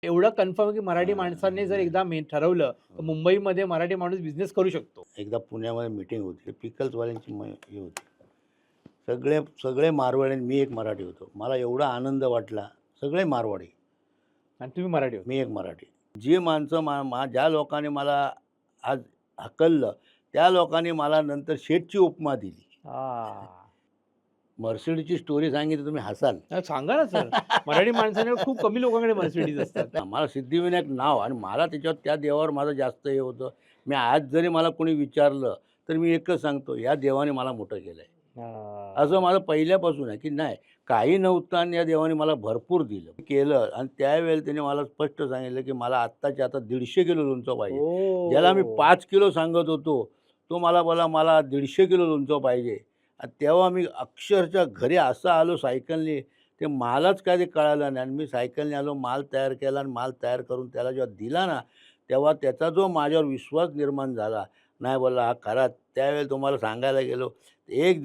एवढं कन्फर्म की मराठी हां, माणसाने जर एकदा ठरवलं तर मुंबईमध्ये मराठी माणूस बिझनेस करू शकतो. एकदा पुण्यामध्ये मीटिंग होती. पिकल्सवाल्यांची हे होती. सगळे सगळे मारवाडी आणि मी एक मराठी होतो. मला एवढा आनंद वाटला. सगळे मारवाडी, आणि तुम्ही मराठी होते. मी एक मराठी. जी माणसं ज्या लोकांनी मला आज हकललं, त्या लोकांनी मला नंतर शेठची उपमा दिली. हां. मर्सिडीजची स्टोरी सांगितली तुम्ही हसाल. सांगा ना सर. मराठी माणसाने खूप कमी लोकांकडे मर्सिडीज असतात. मला सिद्धिविनायक नाव आणि मला त्याच्यावर त्या देवावर माझं जास्त हे होतं. मी आज जरी मला कोणी विचारलं, तर मी एकच सांगतो, या देवाने मला मोठं केलं आहे. हां. असं माझं पहिल्यापासून आहे, की नाही काही नव्हतं आणि या देवाने मला भरपूर दिलं. केलं आणि त्यावेळेला त्याने मला स्पष्ट सांगितलं, की मला आत्ताच्या आता 150 किलो लोणचं पाहिजे. ज्याला मी ओह! 5 किलो सांगत होतो, तो मला बोलला, "मला 150 किलो लोणचं पाहिजे." आणि तेव्हा मी अक्षरशः घरी असं आलो सायकलने, ते मलाच काय ते कळालं नाही आणि मी सायकलने आलो, माल तयार केला आणि माल तयार करून त्याला जेव्हा दिला ना, तेव्हा त्याचा जो माझ्यावर विश्वास निर्माण झाला, नाही बोलला हा खरा. त्यावेळेला तुम्हाला सांगायला गेलो, एक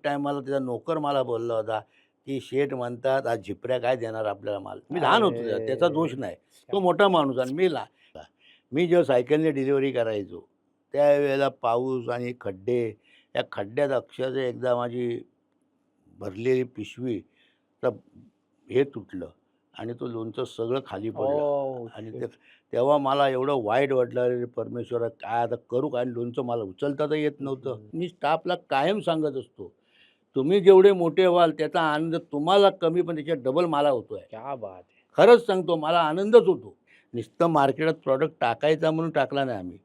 टायमाला त्याचा नोकर मला बोलला होता, की "शेठ म्हणतात आज झिपऱ्या काय देणार आपल्याला माल." मी लहान होतो तेव्हा, त्याचा दोष अरे! नाही. तो मोठा माणूस आणि मी लहान. मी जेव्हा सायकलने डिलिव्हरी करायचो, त्यावेळेला पाऊस आणि खड्डे, त्या खड्ड्यात अक्षरशः एकदा माझी भरलेली पिशवी तर हे तुटलं आणि तो लोणचं सगळं खाली पडलं ओह आणि शिट! तेव्हा मला एवढं वाईट वाटलं, "अरे परमेश्वरा काय आता करू काय?" आणि लोणचं मला उचलता तर येत नव्हतं. मी स्टाफला कायम सांगत असतो, तुम्ही जेवढे मोठे व्हाल त्याचा आनंद तुम्हाला कमी पण त्याच्या डबल मला होतो आहे. क्या बात है! खरंच सांगतो मला आनंदच होतो. नुसतं मार्केटात प्रॉडक्ट टाकायचा म्हणून टाकला नाही आम्ही.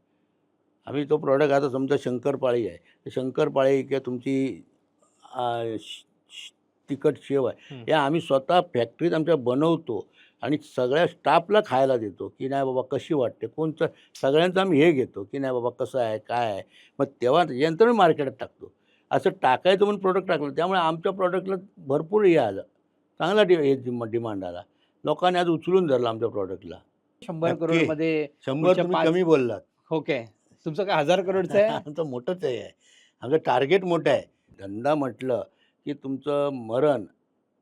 आम्ही तो प्रॉडक्ट आता समजा शंकरपाळी आहे. तर शंकरपाळी किंवा तुमची तिखट शेव आहे. हं. हे आम्ही स्वतः फॅक्टरीत आमच्या बनवतो आणि सगळ्या स्टाफला खायला देतो, की नाही बाबा कशी वाटते, कोणचं सगळ्यांचं आम्ही हे घेतो, की नाही बाबा कसं आहे, काय आहे. मग तेव्हा त्याच्यानंतर मी मार्केटात टाकतो. असं टाकायचं म्हणून प्रोडक्ट टाकलं. त्यामुळे आमच्या प्रॉडक्टला भरपूर हे आलं. चांगला डिमांड आला. लोकांनी आज उचलून धरलं आमच्या प्रॉडक्टला. 100 नक्की. करोडमध्ये 100 पुढच्या तुम्ही 5. कमी बोललात. ओके. तुमचं काय 1000 करोडचं आहे? आमचं मोठंच आहे. आमचं टार्गेट मोठं आहे. धंदा म्हटलं, की तुमचं मरण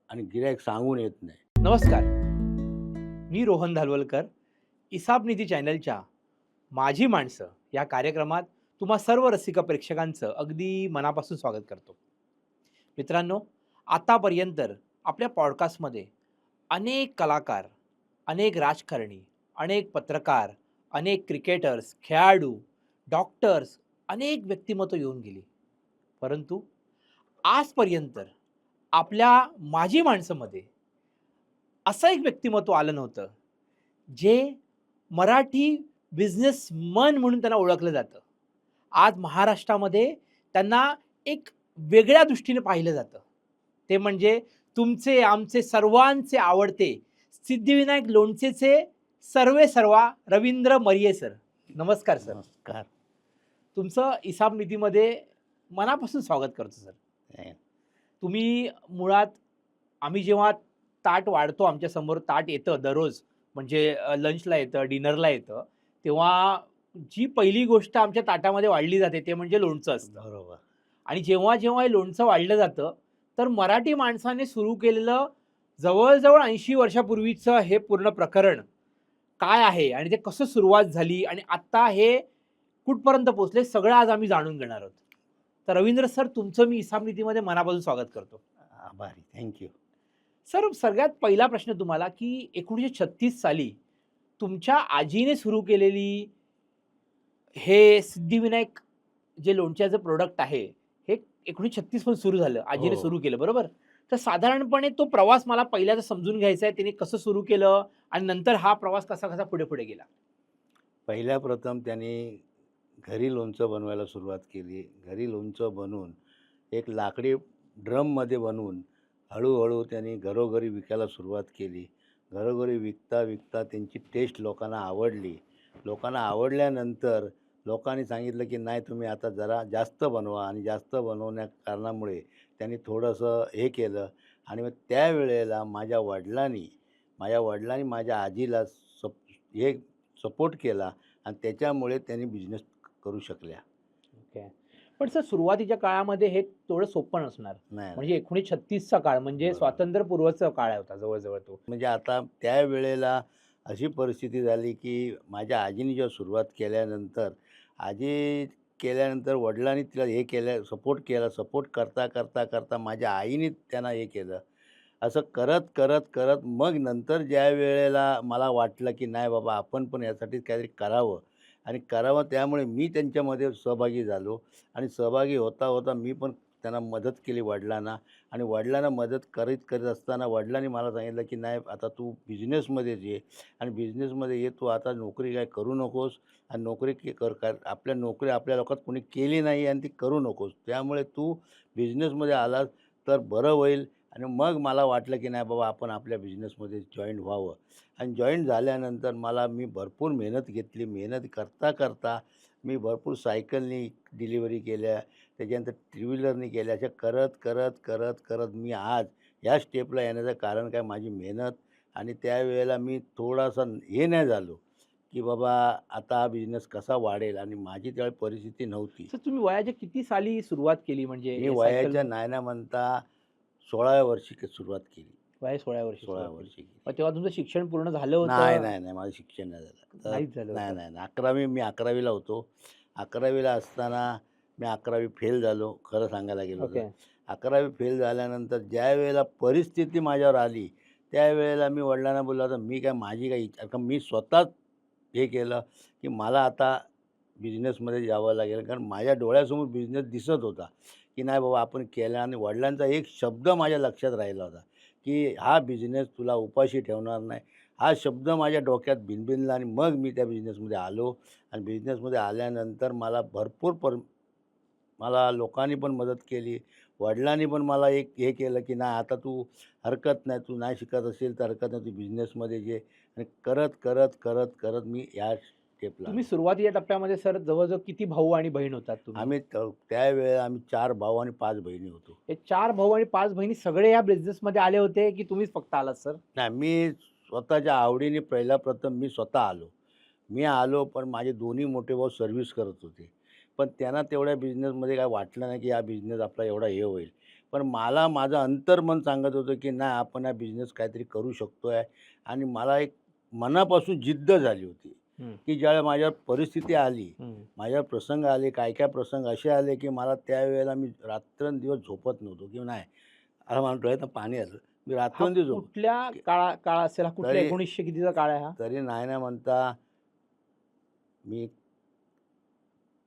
आणि गिऱ्हाईक सांगून येत नाही. नमस्कार. मी रोहन धालवलकर. इसाप निधी चॅनलच्या माझी माणसं या कार्यक्रमात तुम्हा सर्व रसिक प्रेक्षकांचं अगदी मनापासून स्वागत करतो. मित्रांनो, आतापर्यंत आपल्या पॉडकास्टमध्ये अनेक कलाकार, अनेक राजकारणी, अनेक पत्रकार, अनेक क्रिकेटर्स, खेळाडू, डॉक्टर्स, अनेक व्यक्तिमत्व येऊन गेली. परंतु आजपर्यंत आपल्या माझी माणसामध्ये असं एक व्यक्तिमत्व आलं नव्हतं, जे मराठी बिझनेसमन म्हणून त्यांना ओळखलं जातं. आज महाराष्ट्रामध्ये त्यांना एक वेगळ्या दृष्टीने पाहिलं जातं. ते म्हणजे तुमचे, आमचे सर्वांचे आवडते सिद्धिविनायक लोणचेचे सर्वेसर्वा रवींद्र मर्ये सर. नमस्कार सर. नमस्कार. तुमचं इसाप निधीमध्ये मनापासून स्वागत करतो सर. तुम्ही मुळात आम्ही जेव्हा ताट वाढतो, आमच्यासमोर ताट येतं दररोज, म्हणजे लंचला येतं, डिनरला येतं, तेव्हा जी पहिली गोष्ट आमच्या ताटामध्ये वाढली जाते ते म्हणजे लोणचं असतं. बरोबर. आणि जेव्हा जेव्हा हे लोणचं वाढलं जातं, तर मराठी माणसाने सुरू केलेलं जवळ-जवळ 80 वर्षापूर्वीचं हे पूर्ण प्रकरण काय आहे आणि ते कसं सुरुवात झाली आणि आत्ता हे कुठपर्यंत पोहोचले, सगळं आज आम्ही जाणून घेणार आहोत. तर रवींद्र सर, तुमचं मी इसाप निधीमध्ये मनापासून स्वागत करतो. आभारी. Thank you. सर, सगळ्यात पहिला प्रश्न तुम्हाला, की 1936 साली तुमच्या आजीने सुरू केलेली हे सिद्धिविनायक जे लोणच्याचं प्रोडक्ट आहे, हे 1936 पासून सुरू झालं. आजीने हो. सुरू केलं, बरोबर? तर साधारणपणे तो प्रवास मला पहिल्यांदा समजून घ्यायचा आहे. त्याने कसं सुरू केलं आणि नंतर हा प्रवास कसा-कसा पुढे-पुढे गेला? पहिल्या प्रथम त्यांनी घरी लोणचं बनवायला सुरुवात केली. घरी लोणचं बनवून एक लाकडी ड्रममध्ये बनवून हळूहळू त्यांनी घरोघरी विकायला सुरुवात केली. घरोघरी विकता त्यांची टेस्ट लोकांना आवडली. लोकांना आवडल्यानंतर लोकांनी सांगितलं, की नाही तुम्ही आता जरा जास्त बनवा आणि जास्त बनवण्या कारणामुळे त्यांनी थोडंसं हे केलं आणि मग त्यावेळेला माझ्या वडिलांनी माझ्या आजीला हे सपोर्ट केला आणि त्याच्यामुळे त्यांनी बिझनेस करू शकल्या. ओके. पण सर, सुरुवातीच्या काळामध्ये हे थोडं सोपं नसणार. नाही, म्हणजे 1936 चा काळ म्हणजे बरोबर. स्वातंत्र्यपूर्वचा काळ होता जवळ-जवळ तो. म्हणजे आता त्यावेळेला अशी परिस्थिती झाली की माझ्या आजीने जेव्हा सुरुवात केल्यानंतर आजी केल्यानंतर वडिलांनी तिला हे केलं, सपोर्ट केला. सपोर्ट करता, करता, करता माझ्या आईने त्यांना हे केलं. असं करत, करत, करत मग नंतर ज्या वेळेला मला वाटलं की नाही बाबा आपण पण यासाठी काहीतरी करावं आणि करावं, त्यामुळे मी त्यांच्यामध्ये सहभागी झालो आणि सहभागी होता, होता मी पण त्यांना मदत केली वडिलांना आणि वडिलांना मदत करीत, करीत असताना वडिलांनी मला सांगितलं की "नाही आता तू बिझनेसमध्येच ये आणि बिझनेसमध्ये ये तू आता नोकरी काय करू नकोस आणि नोकरी कर कर आपल्या नोकरी आपल्या लोकात कोणी केली नाही आणि ती करू नकोस. त्यामुळे तू बिझनेसमध्ये आलास तर बरं होईल." आणि मग मला वाटलं की नाही बाबा आपण आपल्या बिझनेसमध्ये जॉईंट व्हावं आणि जॉईंट झाल्यानंतर मी भरपूर मेहनत घेतली. मेहनत करता, करता मी भरपूर सायकलनी डिलिव्हरी केल्या, त्याच्यानंतर टू व्हीलरनी केल्या. अशा करत, करत, करत, करत मी आज ह्या स्टेपला येण्याचं कारण काय माझी मेहनत आणि त्यावेळेला मी थोडासा हे नाही झालो, की बाबा आता हा बिझनेस कसा वाढेल आणि माझी त्यावेळी परिस्थिती नव्हती. सर तुम्ही वयाच्या किती साली सुरुवात केली म्हणजे मी हे सायकल? वयाच्या नाही ना म्हणता 16व्या वर्षी सुरुवात केली. वय 16 वर्षी 16 सुरुवात केली. वर्षी केली. मग तेव्हा तुमचं शिक्षण पूर्ण झालं नाही, होतं? नाही, नाही. माझं शिक्षण नाही झालं. तर नाहीच झालं नाही, होतं. नाही, नाही. 11वी मी 11वी होतो. 11वी असताना मी 11वी फेल झालो, खरं सांगायला गेलो तर. ओके. 11वी फेल झाल्यानंतर ज्यावेळेला परिस्थिती माझ्यावर आली, त्यावेळेला मी वडिलांना बोललो, "आता मी काय माझी काही इच्छा." कारण मी स्वतःच हे केलं, की मला आता बिझनेसमध्ये यावं लागेल. कारण माझ्या डोळ्यासमोर बिझनेस दिसत होता, की नाही बाबा आपण केला आणि वडिलांचा एक शब्द माझ्या लक्षात राहिला होता, की हा बिझनेस तुला उपाशी ठेवणार नाही. हा शब्द माझ्या डोक्यात भिनभिनला आणि मग मी त्या बिझनेसमध्ये आलो आणि बिझनेसमध्ये आल्यानंतर मला लोकांनी पण मदत केली. वडिलांनी पण मला एक हे केलं, की नाही आता तू हरकत नाही, तू नाही शिकत असेल तर हरकत नाही, तू बिझनेसमध्ये ये आणि करत, करत, करत, करत मी या स्टेपला तुम्ही आलो. सुरुवातीच्या टप्प्यामध्ये सर जवळ-जवळ किती भाऊ आणि बहीण होतात तुम्ही? त्यावेळेला आम्ही 4 भाऊ आणि 5 बहिणी होतो. हे 4 भाऊ आणि 5 बहिणी सगळे या बिझनेसमध्ये आले होते, की तुम्हीच फक्त आलात सर? नाही, मी स्वतःच्या आवडीने पहिला प्रथम मी स्वतः आलो. मी आलो, पण माझे दोन्ही मोठे भाऊ सर्व्हिस करत होते. पण त्यांना तेवढ्या बिझनेसमध्ये काय वाटलं नाही, की हा बिझनेस आपला एवढा हे होईल. पण मला माझं अंतर्मन सांगत होतं, की नाही आपण हा बिझनेस काहीतरी करू शकतोय आणि मला एक मनापासून जिद्द झाली होती, हं, की ज्यावेळेला माझ्यावर परिस्थिती आली, हं. माझ्यावर प्रसंग आले, काय-काय प्रसंग असे आले, की मला त्यावेळेला मी रात्रंदिवस झोपत नव्हतो, की नाही आता मला डोळ्यातनं पाणी आलं. मी हा रात्रंदिवस कुठल्या काळ असेल? हा कुठल्या तरी 1900 कितीचा काळ आहे हा? तरी नाही ना म्हणता मी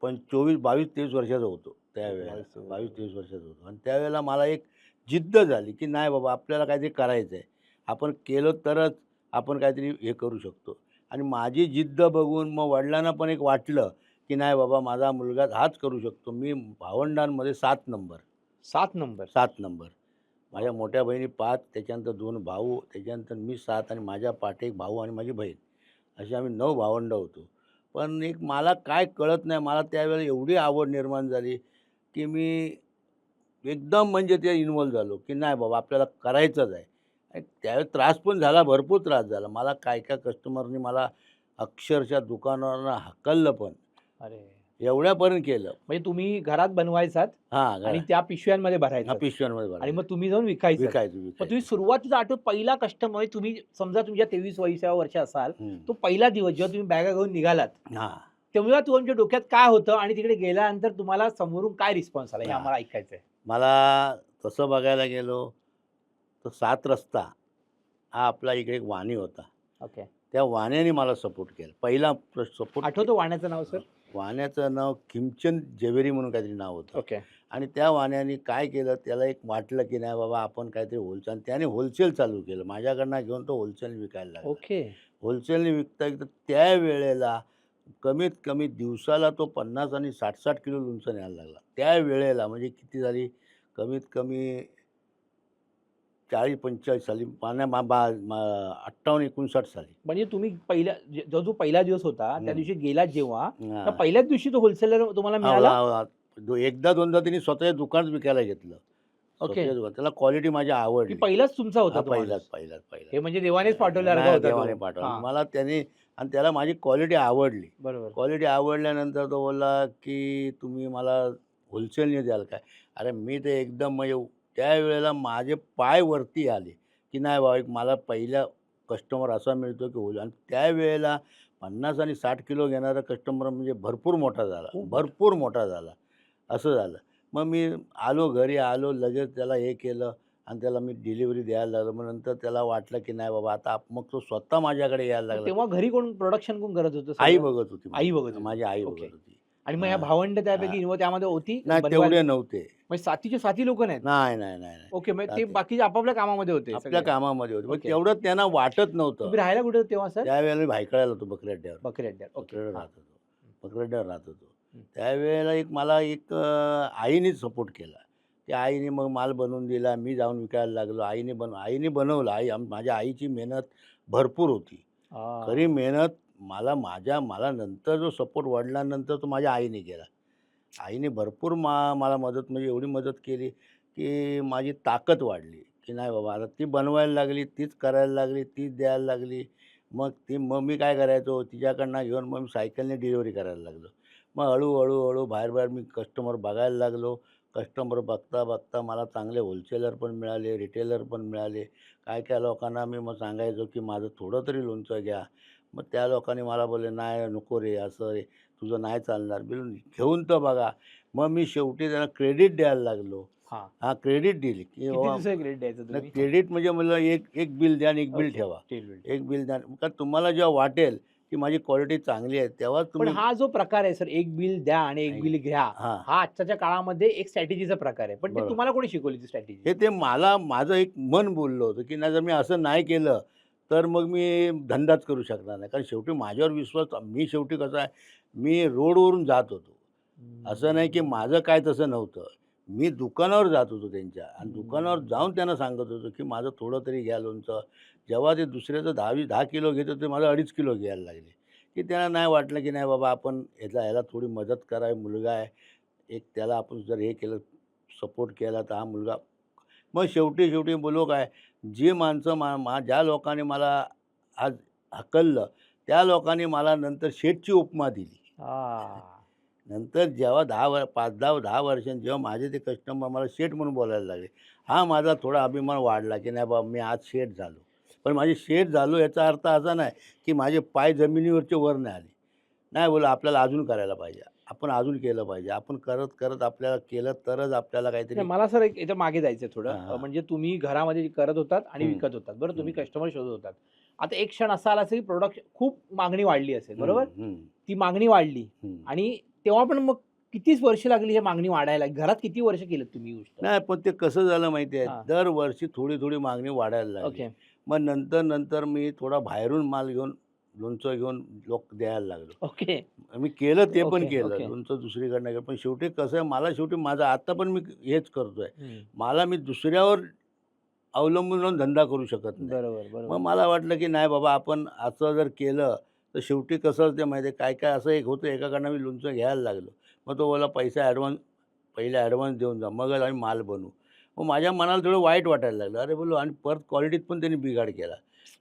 22-23 वर्षाचा होतो ओके, त्यावेळेला. 22-23 22-23 वर्षाचा. वर्षाचा होतो आणि त्यावेळेला मला एक जिद्द झाली, की नाही बाबा आपल्याला काहीतरी करायचं आहे. आपण केलं तरच आपण काहीतरी हे करू शकतो आणि माझी जिद्द बघून मग वडिलांना पण एक वाटलं, की नाही बाबा माझा मुलगा हाच करू शकतो. मी भावंडांमध्ये 7 नंबर. 7 नंबर. 7 नंबर. माझ्या वॉव! मोठ्या बहिणी 5, त्याच्यानंतर 2 भाऊ, त्याच्यानंतर मी 7 आणि माझ्या पाठी 1 भाऊ आणि माझी बहीण. असे आम्ही 9 भावंडं होतो. पण एक मला काय कळत नाही, मला त्यावेळेला एवढी आवड निर्माण झाली, की मी एकदम म्हणजे ते इन्व्हॉल्व झालो, की नाही बाबा आपल्याला करायचंच आहे. आणि त्यावेळेस त्रास पण झाला, भरपूर त्रास झाला. मला काय-काय कस्टमरनी मला अक्षरशः दुकानावरनं हाकललं पण. अरे! एवढ्यापर्यंत केलं. म्हणजे तुम्ही घरात बनवायचात हां, आणि त्या पिशव्यांमध्ये हां, भरायचात पिशव्यांमध्ये आणि मग भरायचं. तुम्ही जाऊन विकायचात. विकायचं, मग तुम्ही विकायचं. सुरुवातीचा आठवत पहिला कस्टमर म्हणजे तुम्ही समजा तुमच्या 23-24व्या वर्षी असाल, हं. तो पहिला दिवस जेव्हा तुम्ही बॅगा घेऊन निघालात, हां, तेव्हा तुमच्या डोक्यात काय होतं आणि तिकडे गेल्यानंतर तुम्हाला समोरून काय रिस्पॉन्स आला? हे हां. आम्हाला ऐकायचंय. मला तसं बघायला गेलो तर 7 रस्ता हा आपला इकडे एक वाणी होता. ओके. त्या वाण्याने मला सपोर्ट केला. पहिला सपोर्ट आठवतं वाण्याचं नाव सर? वाण्याचं नाव खिमचंद जेवेरी म्हणून काहीतरी नाव होतं. ओके. आणि त्या वाण्याने काय केलं, त्याला एक वाटलं की नाही बाबा आपण काहीतरी होलसेल आणि त्याने होलसेल चालू केलं. माझ्याकडनं घेऊन तो होलसेल विकायला लागला. ओके. होलसेलने विकता त्यावेळेला कमीत कमी दिवसाला तो 50 आणि 60-60 किलो लोणचं न्यायला लागला. त्यावेळेला म्हणजे किती झाली, कमीत कमी 40-45 साली पाण्या मा बा मा 58-59 साली. म्हणजे तुम्ही पहिल्या जो पहिला दिवस होता, त्या हं. दिवशी गेलात जेव्हा, त्या हां. पहिल्याच दिवशी तो होलसेलर तुम्हाला हां, मिळाला? हां, हां. एकदा दोनदा त्यांनी स्वतःच्या दुकानात विकायला घेतलं. ओके. स्वतःच्या दुकानात. त्याला क्वालिटी माझी की आवडली. पहिलाच तुमचा होता हां, तो पहिलाच, माणूस? पहिलाच, पहिलाच. हे म्हणजे देवानेच पाठवल्यासारखा नाही होता तो. देवाने पाठवला. हां. मला त्याने आणि त्याला माझी क्वालिटी आवडली. बरोबर. क्वालिटी आवडल्यानंतर तो बोलला, की "तुम्ही मला होलसेलने द्याल काय?" अरे मी तर एकदम म्हणजे त्यावेळेला माझे पाय वरती आले, की नाही बाबा एक मला पहिल्या कस्टमर असा मिळतो की होईल आणि त्यावेळेला 50 आणि 60 किलो घेणारा कस्टमर म्हणजे भरपूर मोठा झाला, खूप मोठा. भरपूर मोठा झाला. असं झालं. मग मी आलो, घरी आलो, लगेच त्याला हे केलं आणि त्याला मी डिलिव्हरी द्यायला लागलो. मग नंतर त्याला वाटलं की नाही बाबा आता मग तो स्वतः माझ्याकडे यायला मग लागला. तेव्हा घरी कोण प्रोडक्शन कोण करत होतं आई सगळं? बघत होती आई माझी. बघत होती. माझी आई ओके. बघत होती. आणि मग ह्या हां, भावंड हां. त्यापैकी त्यामध्ये होती नाही बनवायला? तेवढे नव्हते. म्हणजे साथीचे साथी लोक नाहीत? नाही, नाही, नाही, नाही. ओके, मग ते साथे बाकीचे आपापल्या कामामध्ये होते आपल्या सगळे. कामामध्ये होते. पण ओके. तेवढं त्यांना वाटत नव्हतं. तुम्ही राहायला कुठे होते तेव्हा सर? त्यावेळेला मी भायखळ्याला होतो बकरी अड्ड्यावर. बकरी अड्ड्यात. ओके. बकरी हां. राहत होतो. बकरी अड्ड्यावर राहत होतो. हं. त्यावेळेला मला आईनेच सपोर्ट केला. त्या आईने मग माल बनवून दिला. मी जाऊन विकायला लागलो. आईने बनवलं. माझ्या आईची मेहनत भरपूर होती. खरी हां. मेहनत मला नंतर जो सपोर्ट वडिलांनंतर तो माझ्या आईने केला. आईने भरपूर मला मदत म्हणजे एवढी मदत केली, की माझी ताकद वाढली, की नाही बाबा आता ती बनवायला लागली, तीच करायला लागली, तीच द्यायला लागली. मग मी काय करायचो तिच्याकडनं घेऊन मग मी सायकलने डिलिव्हरी करायला लागलो. मग हळू बाहेर मी कस्टमर बघायला लागलो. कस्टमर बघता मला चांगले होलसेलर पण मिळाले, रिटेलर पण मिळाले. काय लोकांना मी मग सांगायचो, की माझं थोडं तरी लोणचं घ्या. मग त्या लोकांनी मला बोलले, "नाही नको रे, असं रे, तुझं नाही चालणार." बिलून घेऊन तर बघा. मग मी शेवटी त्यांना क्रेडिट द्यायला लागलो. हां. हां, क्रेडिट दिली, की किती बाबा दिवसाचं क्रेडिट द्यायचं नाही तुम्ही? क्रेडिट म्हणजे मला एक बिल द्या आणि एक बिल ओके. ठेवा. Steel build. एक बिल द्या. का तुम्हाला जेव्हा वाटेल, की माझी क्वालिटी चांगली आहे, तेव्हाच पण तुम्ही हा जो प्रकार आहे सर, एक बिल द्या आणि एक बिल घ्या, हां, हा आजच्या काळामध्ये एक स्ट्रॅटेजीचा प्रकार आहे. पण ती बरोबर. तुम्हाला कोणी शिकवली ती स्ट्रॅटेजी? हे ते माझं एक मन बोललं होतं, की नाही जर मी असं नाही केलं, तर मग मी धंदाच करू शकणार नाही. कारण शेवटी माझ्यावर विश्वास मी शेवटी कसं आहे, मी रोडवरून जात होतो. असं नाही की माझं काय तसं नव्हतं. मी दुकानावर जात होतो त्यांच्या आणि दुकानावर जाऊन त्यांना सांगत होतो, की माझं थोडं तरी घ्या लोणचं. जेव्हा ते दुसऱ्याचं 10 किलो घेत होते, माझं 2.5 किलो घ्यायला लागले. की त्यांना नाही वाटलं, की नाही बाबा आपण ह्याला थोडी मदत करावी. मुलगा आहे, एक त्याला आपण जर हे केलं, सपोर्ट केला, तर हा मुलगा मग शेवटी बोललो काय, जी माणसं ज्या लोकांनी मला आज हकललं, त्या लोकांनी मला नंतर शेठची उपमा दिली. हां. नंतर जेव्हा 5-10 वर्षांनी जेव्हा माझे ते कस्टमर मला शेठ म्हणून बोलायला लागले, हा माझा थोडा अभिमान वाढला, की नाही बाबा मी आज शेठ झालो. पण माझे शेठ झालो याचा अर्थ असा नाही, की माझे पाय जमिनीवरचे वर नाही आले. नाही बोललो आपल्याला अजून करायला पाहिजे. आपण अजून केलं पाहिजे. आपण करत आपल्याला केलं तरच आपल्याला काहीतरी नाही, मला सर एक याच्या मागे जायचंय थोडं. हां, हां. म्हणजे तुम्ही घरामध्ये करत होतात आणि हं, विकत होतात. बरं, तुम्ही हं, कस्टमर शोधत होतात. आता एक क्षण असा आला असेल, की प्रॉडक्ट खूप मागणी वाढली असेल, हं, बरोबर? हं, ती मागणी वाढली हं. आणि तेव्हा पण मग कितीच वर्ष लागली हे मागणी वाढायला? घरात किती वर्ष केलीत तुम्ही ही गोष्ट? नाही पण ते कसं झालं माहिती आहे, हां. दरवर्षी थोडी मागणी वाढायला लागली. ओके. मग नंतर मी थोडा बाहेरून माल घेऊन, लोणचं घेऊन द्यायला लागलो. ओके. मी केलं ते पण ओके, केलं. ओके. लोणचं दुसरीकडनं केलं. पण शेवटी कसं आहे, मला शेवटी माझं आता पण मी हेच करतोय. हं. मला मी दुसऱ्यावर अवलंबून राहून धंदा करू शकत नाही. बरोबर, मग बरोबर. मला वाटलं, की नाही बाबा आपण असं जर केलं, तर शेवटी कसं असते माहिती आहे, काय असं एक होतं एकाकडनं मी लोणचं घ्यायला लागलो. मग तो बोलला पैसा पहिले ॲडव्हान्स देऊन जा, मगच आम्ही माल बनवू. मग माझ्या मनाला थोडं वाईट वाटायला लागलं. अरे बोललो आणि परत क्वालिटीत पण त्यांनी बिघाड केला.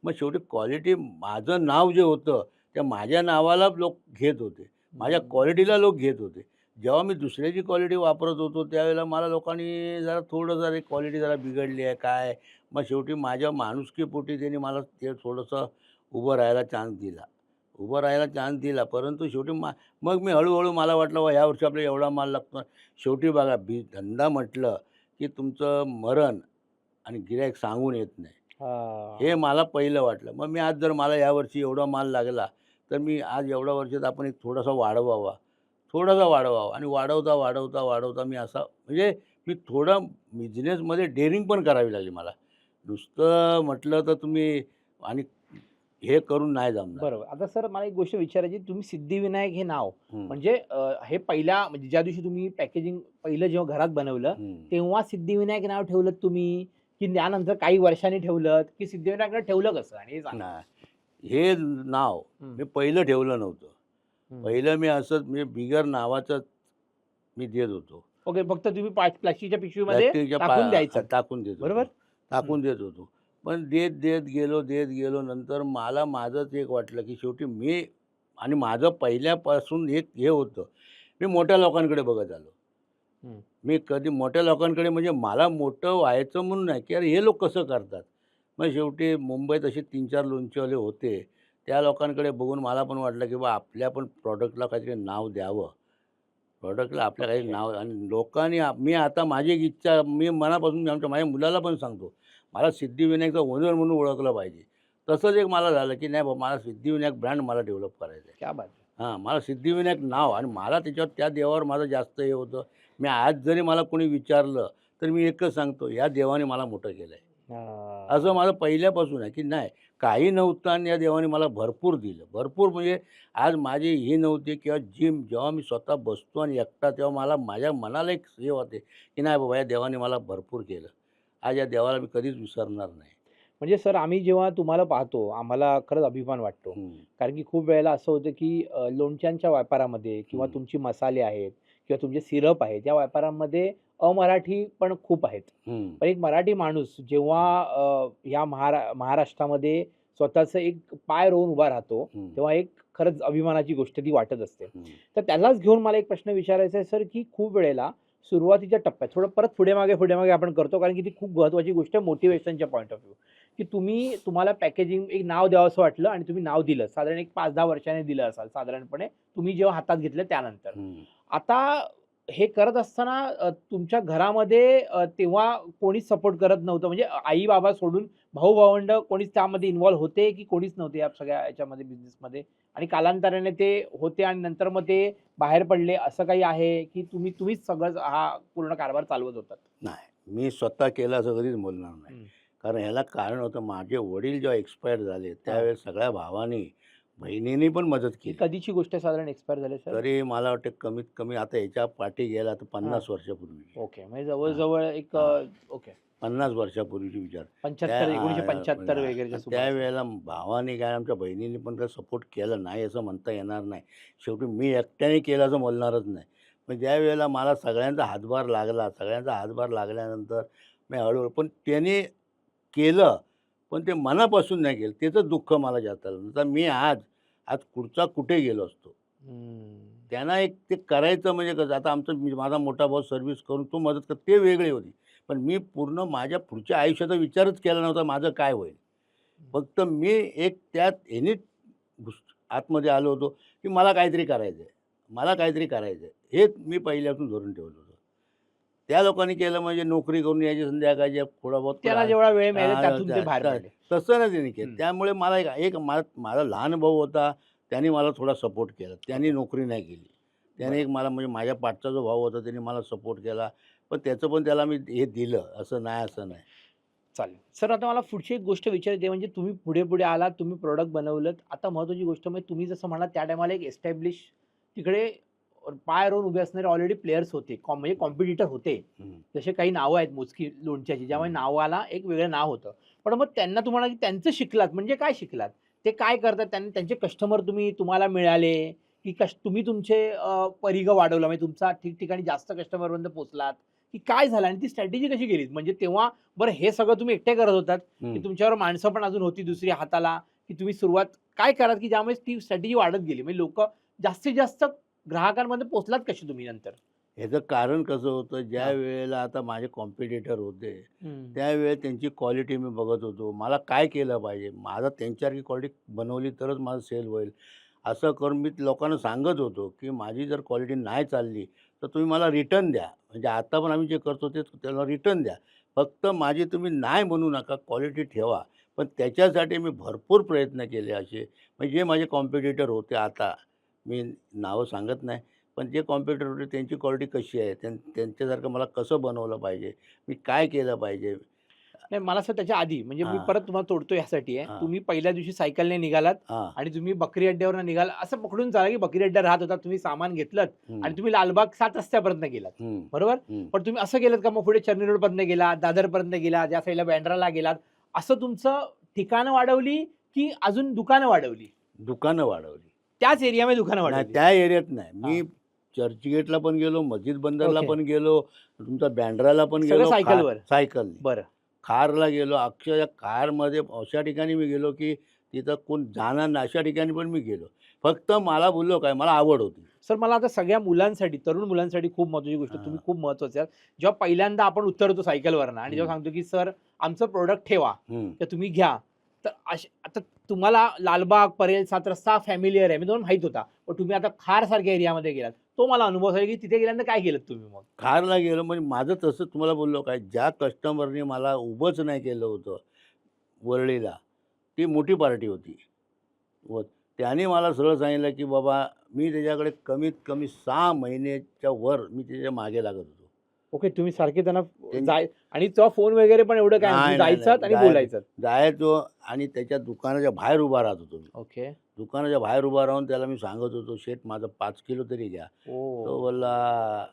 मग शेवटी क्वालिटी माझं नाव जे होतं, त्या माझ्या नावाला लोक घेत होते. माझ्या क्वालिटीला लोक घेत होते. जेव्हा मी दुसऱ्याची क्वालिटी वापरत होतो, त्यावेळेला मला लोकांनी जरा क्वालिटी जरा बिघडली आहे काय. मग शेवटी माझ्या माणुसकीपोटी त्यांनी मला ते थोडंसं उभं राहायला चान्स दिला. परंतु शेवटी मग मी हळू मला वाटलं ह्या वर्षी आपल्याला एवढा माल लागतो. शेवटी बघा धंदा म्हटलं, की तुमचं मरण आणि गिऱ्हाईक सांगून येत नाही. हे हां. मला पहिलं वाटलं. मग मी आज जर मला यावर्षी एवढा माल लागला, तर मी आज एवढ्या वर्षात आपण एक थोडासा वाढवावा आणि वाढवता मी असा म्हणजे मी थोडं बिझनेसमध्ये डेअरिंग पण करावी लागली मला. नुसतं म्हटलं तर तुम्ही आणि हे करून नाही जमणार. बरोबर. आता सर मला एक गोष्ट विचारायची, तुम्ही सिद्धिविनायक हे नाव हं, म्हणजे हे पहिल्या म्हणजे ज्या दिवशी तुम्ही पॅकेजिंग पहिलं जेव्हा घरात बनवलं, हं. तेव्हा सिद्धिविनायक नाव ठेवलत तुम्ही? की त्यानंतर काही वर्षांनी ठेवलत? की सिद्धिविनायक नाव ठेवलं कसं? आणि हे सांगा? नाही. हे नाव हं, मी पहिलं ठेवलं नव्हतं. हं. पहिलं मी असंच म्हणजे बिगर नावाचंच मी देत होतो. ओके. फक्त तुम्ही प्लास्टिकच्या पिशवीमध्ये प्लास्टिकच्या टाकून द्यायचं. टाकून देत बरोबर? होतो. टाकून देत होतो. पण देत गेलो. नंतर मला माझंच एक वाटलं, की शेवटी मी आणि माझं पहिल्यापासून एक हे होतं, मी मोठ्या लोकांकडे बघत आलो. हं. मी कधी मोठ्या लोकांकडे म्हणजे मला मोठं व्हायचं म्हणून नाही, की अरे हे लोक कसं करतात? मग शेवटी मुंबईत असे 3-4 लोणचेवाले होते. त्या लोकांकडे बघून मला पण वाटलं, की बा आपल्या पण प्रॉडक्टला काहीतरी नाव द्यावं. प्रॉडक्टला आपल्या काही ओके. नाव आणि लोकांनी मी आता माझी एक इच्छा मी मनापासून मी माझ्या मुलाला पण सांगतो, मला सिद्धिविनायकचा ओनर म्हणून ओळखलं पाहिजे. तसंच एक मला झालं, की नाही बाबा मला सिद्धिविनायक ब्रँड मला डेव्हलप करायचा आहे. क्या बात है! हां, मला सिद्धिविनायक नाव आणि मला त्याच्यावर त्या देवावर माझं जास्त हे होतं. मी आज जरी मला कोणी विचारलं, तर मी एकच सांगतो, या देवाने मला मोठं केलं आहे. असं माझं पहिल्यापासून आहे, की नाही काही नव्हतं आणि या देवाने मला भरपूर दिलं. भरपूर म्हणजे आज माझी ही नव्हती किंवा जेव्हा मी स्वतः बसतो आणि एकटा तेव्हा मला माझ्या मनाला एक हे होते, की नाही बाबा या देवाने मला भरपूर केलं. आज या देवाला मी कधीच विसरणार नाही. म्हणजे सर आम्ही जेव्हा तुम्हाला पाहतो, आम्हाला खरंच अभिमान वाटतो. हं, कारण की खूप वेळेला असं होतं, की लोणच्यांच्या व्यापारामध्ये किंवा हं, तुमचे मसाले आहेत किंवा तुमचे सिरप आहेत, या व्यापारामध्ये अमराठी पण खूप आहेत. हं, पण एक मराठी माणूस जेव्हा या महाराष्ट्रामध्ये स्वतःचं एक पाय रोवून उभा राहतो, हं, तेव्हा एक खरंच अभिमानाची गोष्ट ती वाटत असते. हं, तर त्यालाच घेऊन मला एक प्रश्न विचारायचा आहे सर, की खूप वेळेला सुरुवातीच्या टप्प्यात थोडं परत पुढे-मागे आपण करतो, कारण की ती खूप महत्त्वाची गोष्ट आहे मोटिव्हेशनच्या पॉइंट ऑफ व्ह्यू, की तुम्हाला पॅकेजिंग एक नाव द्यावंसं वाटलं आणि तुम्ही नाव दिलं. साधारण एक 5-10 वर्षांनी दिलं असाल साधारणपणे तुम्ही जेव्हा हातात घेतलं त्यानंतर. हं. आता हे करत असताना तुमच्या घरामध्ये तेव्हा कोणीच सपोर्ट करत नव्हतं, म्हणजे आई-बाबा सोडून भाऊ-भावंड कोणीच त्यामध्ये इन्व्हॉल्व होते, की कोणीच नव्हते या सगळ्या याच्यामध्ये बिझनेसमध्ये? आणि कालांतराने ते होते आणि नंतर मग ते बाहेर पडले, असं काही आहे, की तुम्हीच सगळं हा पूर्ण कारभार चालवत होतात? नाही, मी स्वतः केलं असं कधीच बोलणार नाही. हं. कारण ह्याला कारण होतं माझे वडील जेव्हा एक्सपायर झाले, हां. त्यावेळेस सगळ्या भावांनी, बहिणींनी पण मदत ही केली. कधीची गोष्ट आहे साधारण एक्सपायर झाले सर? तरी मला वाटतं कमीत कमी आता ह्याच्या पाठी गेला तर हां. 50 वर्षापूर्वीची. ओके. म्हणजे हां, जवळ-जवळ एक हां. ओके. 50 वर्षापूर्वीची विचार. त्या 75 हां, 1975 वगैरेच्या सुमारास. त्यावेळेला भावाने काय आमच्या बहिणीने पण काही सपोर्ट केला नाही असं म्हणता येणार नाही. शेवटी मी एकट्याने केलं असं बोलणारच नाही. पण ज्यावेळेला मला सगळ्यांचा हातभार लागला, सगळ्यांचा हातभार लागल्यानंतर मी हळू पण त्याने केलं, पण ते मनापासून नाही केलं. त्याचं दुःख मला जास्त आलं. तर मी आज कुठचा कुठे गेलो असतो. हं. त्यांना एक ते करायचं म्हणजे कसं आता माझा मोठा भाऊ सर्व्हिस करून तो मदत करतो ते वेगळी होती. पण मी पूर्ण माझ्या पुढच्या आयुष्याचा विचारच केला नव्हता माझं काय होईल. फक्त मी एक त्यात ह्यानीच आतमध्ये आलो होतो, की मला काहीतरी करायचं आहे. मला काहीतरी करायचं आहे. हेच मी पहिल्यापासून धरून ठेवलं होतं. त्या लोकांनी केलं म्हणजे नोकरी करून यायची संध्याकाळची थोडा बहुत त्याला जेवढा वेळ मिळाला त्यातून ते बाहेर पडले. तसं नाही त्यांनी केलं. हं. त्यामुळे मला माझा लहान भाऊ होता, त्याने मला थोडा सपोर्ट केला. त्याने नोकरी नाही केली. त्याने बरं. एक मला म्हणजे माझ्या पाठचा जो भाऊ होता त्याने मला सपोर्ट केला. पण त्याचं पण त्याला मी हे दिलं. असं नाही, असं नाही. चालेल. सर आता मला पुढची एक गोष्ट विचारायची आहे, म्हणजे तुम्ही पुढे-पुढे आलात, तुम्ही प्रॉडक्ट बनवलंत. आता महत्त्वाची गोष्ट म्हणजे तुम्ही जसं म्हणालात त्या टायमाला एक एस्टॅब्लिश तिकडे पाय रोवून उभे असणारे ऑलरेडी प्लेयर्स होते. म्हणजे कॉम्पिटिटर होते. हं, जसे काही नावं आहेत मोजकी लोणच्याची, ज्यामुळे हं. नावाला एक वेगळं नाव होतं. पण मग त्यांना तुम्हाला त्यांचं शिकलात म्हणजे काय शिकलात? ते काय करतात? त्यांचे कस्टमर तुम्हाला मिळाले, की तुम्ही तुमचे परीघ वाढवला म्हणजे तुमचा ठिकठिकाणी जास्त कस्टमरपर्यंत पोहोचलात, की काय झालं आणि ती स्ट्रॅटेजी कशी केलीत? म्हणजे तेव्हा बरं हे सगळं तुम्ही एकटे करत होतात, की हं. तुमच्यावर माणसं पण अजून होती दुसरी हाताला, की तुम्ही सुरुवात काय कराल, की ज्यामुळे ती स्ट्रॅटेजी वाढत गेली? म्हणजे लोकं जास्तीत जास्त ग्राहकांमध्ये पोहोचलात कसे तुम्ही नंतर? ह्याचं कारण कसं होतं, हां. ज्यावेळेला आता माझे कॉम्पिटिटर होते, हं. त्यावेळेस त्यांची क्वालिटी मी बघत होतो. मला काय केलं पाहिजे? माझा त्यांच्यासारखी क्वालिटी बनवली तरच माझं सेल होईल. असं करून मी लोकांना सांगत होतो, की माझी जर क्वालिटी नाही चालली, तर तुम्ही मला रिटर्न द्या. म्हणजे आता पण आम्ही जे करतो तेच त्याला रिटर्न द्या. फक्त माझी तुम्ही नाही बनवू नका, क्वालिटी ठेवा. पण त्याच्यासाठी मी भरपूर प्रयत्न केले असे. म्हणजे जे माझे कॉम्पिटिटर होते आता, मी नावं सांगत नाही. पण जे कॉम्प्युटर होते त्यांची क्वालिटी कशी आहे? त्यांच्यासारखं मला कसं बनवलं पाहिजे? मी काय केलं पाहिजे? नाही मला असं त्याच्या आधी म्हणजे मी हां, परत तुम्हाला तोडतो यासाठी आहे. हां, तुम्ही पहिल्या दिवशी सायकलने निघालात हां. आणि तुम्ही बकरी अड्ड्यावरून निघाला असं पकडून चाला, की बकरी अड्डा राहत होता. तुम्ही सामान घेतलत हं, आणि तुम्ही लालबाग 7 रस्त्यापर्यंत गेलात. हं, बरोबर? हं. पण तुम्ही असं गेलात का मग पुढे चर्नी रोडपर्यंत गेलात, दादरपर्यंत गेलात, या साईडला बँड्राला गेलात. असं तुमचं ठिकाणं वाढवली, की अजून दुकानं वाढवली? दुकानं वाढवली. त्याच एरियामध्ये दुकानं नाही वाढवली? त्या एरियात नाही. हां. मी चर्चगेटला पण गेलो, मस्जिद बंदरला ओके. पण गेलो, तुमचा बँड्राला पण सगळं गेलो, सायकलवर? सायकलने. बरं. खारला गेलो. अक्षरशः खारमध्ये अशा ठिकाणी मी गेलो, की तिथं कोण जाणार नाही अशा ठिकाणी पण मी गेलो. फक्त मला बोललो काय, मला आवड होती. सर मला आता सगळ्या मुलांसाठी, तरुण मुलांसाठी खूप महत्त्वाची गोष्ट तुम्ही हां. खूप महत्त्वाचे आहात. जेव्हा पहिल्यांदा आपण उतरतो सायकलवरनं आणि जेव्हा हं, सांगतो, की "सर आमचं प्रॉडक्ट ठेवा, हं. तर तुम्ही घ्या." तर आता तुम्हाला लालबाग, परेल, 7 रस्ता फॅमिलिअर आहे. मी तुम्हाला माहीत होता. पण तुम्ही आता खारसारख्या एरियामध्ये गेलात. तो मला अनुभव आहे, की तिथे गेल्यानंतर काय केलंत तुम्ही मग? खारला गेलो म्हणजे माझं तसं तुम्हाला बोललो काय, ज्या कस्टमरने मला उभंच नाही केलं होतं वरळीला, ती मोठी पार्टी होती. व त्याने मला सरळ सांगितलं, की बाबा मी त्याच्याकडे कमीत कमी 6 महिन्याच्या वर मी त्याच्या मागे लागत होतो. ओके, तुम्ही सारखे त्यांना त्यां जाय आणि तेव्हा फोन वगैरे पण एवढं काय नव्हतं. तुम्ही नाही, नाही, जायचात नाही. आणि बोलायचात. जायचो आणि त्याच्या दुकानाच्या बाहेर उभा राहत होतो मी. ओके. दुकानाच्या बाहेर उभा राहून त्याला मी सांगत होतो, "शेठ माझं 5 किलो तरी घ्या." तो ओह! बोलला,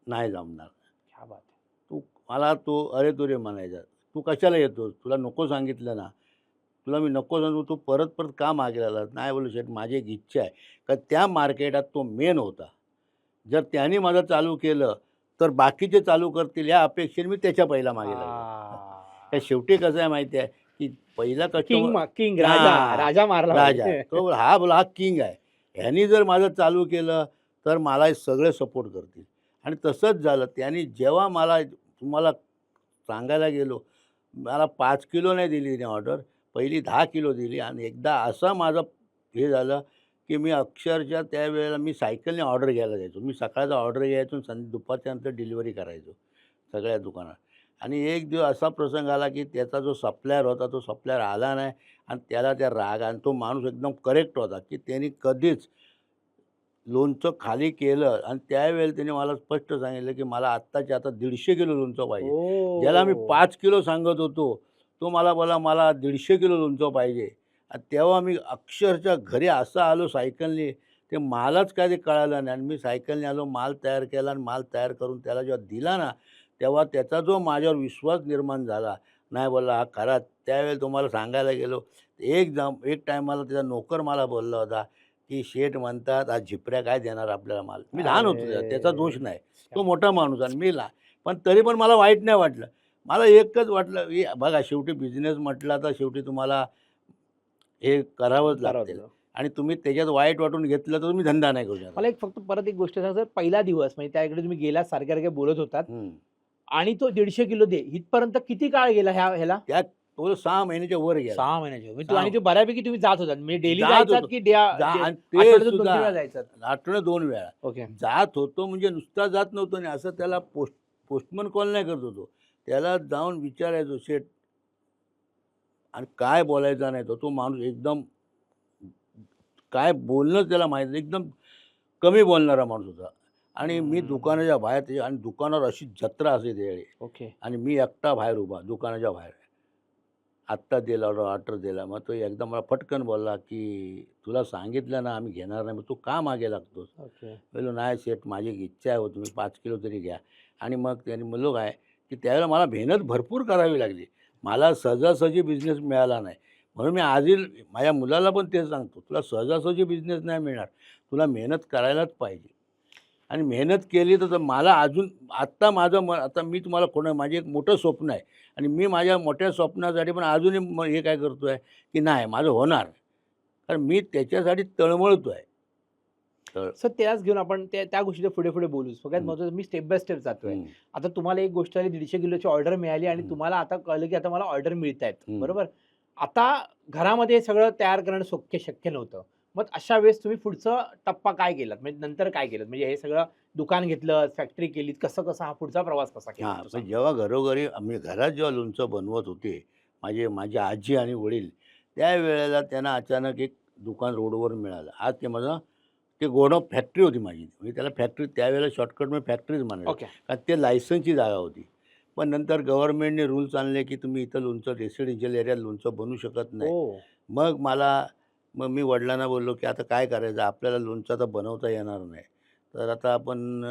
"नाही जमणार." क्या बात है! तू मला तो अरे-तुरे म्हणायचा. "तू कशाला येतोस? तुला नको सांगितलं ना. तुला मी नको सांगू, तू परत-परत का मागे आलास?" नाही बोललो, "शेठ माझी एक इच्छा आहे." का त्या मार्केटात तो मेन होता. जर त्याने माझं चालू केलं, तर बाकीचे चालू करतील या अपेक्षेने मी त्याच्या पहिला मागे लागलो. तर आ शेवटी कसं आहे माहिती आहे, की पहिला कस्टमर किंग राजा, हां, राजा मारला राजा. पाहिजे. तो हा बोला हा किंग आहे. ह्यानी जर माझं चालू केलं, तर मला हे सगळे सपोर्ट करतील. आणि तसंच झालं. त्याने जेव्हा मला तुम्हाला सांगायला गेलो, मला 5 किलो नाही दिली त्याने ऑर्डर. पहिली 10 किलो दिली आणि एकदा असं माझं हे झालं, की मी अक्षरशः त्यावेळेला मी सायकलने ऑर्डर घ्यायला जायचो. मी सकाळचा ऑर्डर घ्यायचो आणि दुपारच्या नंतर डिलिव्हरी करायचो सगळ्या दुकानात. आणि एक दिवस असा प्रसंग आला, की त्याचा जो सप्लायर होता, तो सप्लायर आला नाही आणि त्याला त्या राग आणि तो माणूस एकदम करेक्ट होता, की त्याने कधीच लोणचं खाली केलं आणि त्यावेळेला त्याने मला स्पष्ट सांगितलं, की मला आत्ताच्या आता 150 किलो लोणचं पाहिजे. ज्याला मी ओह! 5 किलो सांगत होतो, तो मला बोलला, "मला 150 किलो लोणचं पाहिजे." आणि तेव्हा मी अक्षरशः घरी असं आलो सायकलने, ते मलाच काय ते कळालं नाही आणि मी सायकलने आलो, माल तयार केला आणि माल तयार करून त्याला जेव्हा दिला ना, तेव्हा त्याचा जो माझ्यावर विश्वास निर्माण झाला, नाही बोलला हा खरा. त्यावेळेला तुम्हाला सांगायला गेलो, एक टायमाला त्याचा नोकर मला बोलला होता, की "शेठ म्हणतात, आज झिपऱ्या काय देणार आपल्याला माल." मी लहान होतो तेव्हा, त्याचा दोष अरे! नाही. क्या तो मोठा माणूस आणि मी लहान. पण तरी पण मला वाईट नाही वाटलं. मला एकच वाटलं, की बघा शेवटी बिझनेस म्हटला तर शेवटी तुम्हाला हे करावंच लागतील करावं. आणि तुम्ही त्याच्यात वाईट वाटून घेतलं तर तुम्ही धंदा नाही करू शकत. मला एक फक्त परत एक गोष्ट सांगा, सर पहिला दिवस म्हणजे त्याकडे तुम्ही गेलात सारखे-सारखे बोलत होतात हं. आणि तो 150 किलो दे, इथपर्यंत किती काळ गेला ह्याला? त्यात तो 6 महिन्याच्या वर गेला. 6 महिन्याचे. म्हणजे 6 आणि ते बऱ्यापैकी तुम्ही जात होतात. म्हणजे डेली जात जायचात होतो. की आणि ते आठवड्यातून सुद्धा 2-3 वेळा जायचात? आठवड्यात 2 वेळा. ओके. जात होतो म्हणजे नुसता जात नव्हतो आणि असं त्याला पोस्टमन कॉल नाही करत होतो. त्याला जाऊन विचारायचो, "शेठ" आणि काय बोलायचा नाही तो. तो माणूस एकदम काय बोलणंच त्याला माहीत नाही. एकदम कमी बोलणारा माणूस होता. आणि मी हम्म. दुकानाच्या बाहेर त्याच्या आणि दुकानावर अशी जत्रा असे त्यावेळी ओके. आणि मी एकटा बाहेर उभा दुकानाच्या बाहेर. आत्ता दिला ऑर्डर दिला. मग तो एकदम मला फटकन बोलला, की "तुला सांगितलं ना आम्ही घेणार नाही. मग तू का मागे लागतोस?" ओके. म्हणलो, "नाही सेठ माझी एक इच्छा आहे हो, तुम्ही 5 किलो तरी घ्या." आणि मग त्याने म्हणलो काय, की त्यावेळेला मला मेहनत भरपूर करावी लागली. मला सहजासहजी बिझनेस मिळाला नाही. म्हणून मी आजही माझ्या मुलाला पण तेच सांगतो, "तुला सहजासहजी बिझनेस नाही मिळणार. तुला मेहनत करायलाच पाहिजे." आणि मेहनत केली तर मला अजून आत्ता माझं आता मी तुम्हाला माझे एक मोठं स्वप्न आहे आणि मी माझ्या मोठ्या स्वप्नासाठी पण अजूनही हे काय करतो आहे, की नाही माझं होणार. कारण मी त्याच्यासाठी तळमळतो आहे. तर सर त्याच घेऊन आपण त्या गोष्टीच्या पुढे-पुढे बोलू. सगळ्यात हं, महत्त्वाचं मी स्टेप बाय स्टेप जातोय. हं, आता तुम्हाला एक गोष्ट आली 150 किलोची ऑर्डर मिळाली आणि हं, तुम्हाला आता कळलं, की आता मला ऑर्डर मिळतायत. हं. बरोबर? आता घरामध्ये सगळं तयार करणं शक्य नव्हतं. मग अशा वेळेस तुम्ही पुढचा टप्पा काय केलात? म्हणजे नंतर काय केलंत? म्हणजे हे सगळं दुकान घेतलं, फॅक्टरी केलीत, कसं-कसं हा पुढचा प्रवास कसा केला हां, तो पण सांगा? जेव्हा घरोघरी आम्ही घरात जेव्हा लोणचं बनवत होते, माझी आजी आणि वडील, त्यावेळेला त्यांना अचानक एक दुकान रोडवर मिळालं. आज ते माझं ते गोडाऊन फॅक्टरी होती माझी. म्हणजे त्याला फॅक्टरी त्यावेळेला शॉर्टकटमध्ये फॅक्टरीच म्हणायचो. ओके. कारण ते लायसन्सची जागा होती. पण नंतर गव्हर्नमेंटने रूल्स आणले, की तुम्ही इथं लोणचं रेसिडेन्शियल एरियात लोणचं बनवू शकत नाही. ओह! मग मग मी वडिलांना बोललो, की आता काय करायचं? आपल्याला लोणचं आता बनवता येणार नाही. तर आता आपण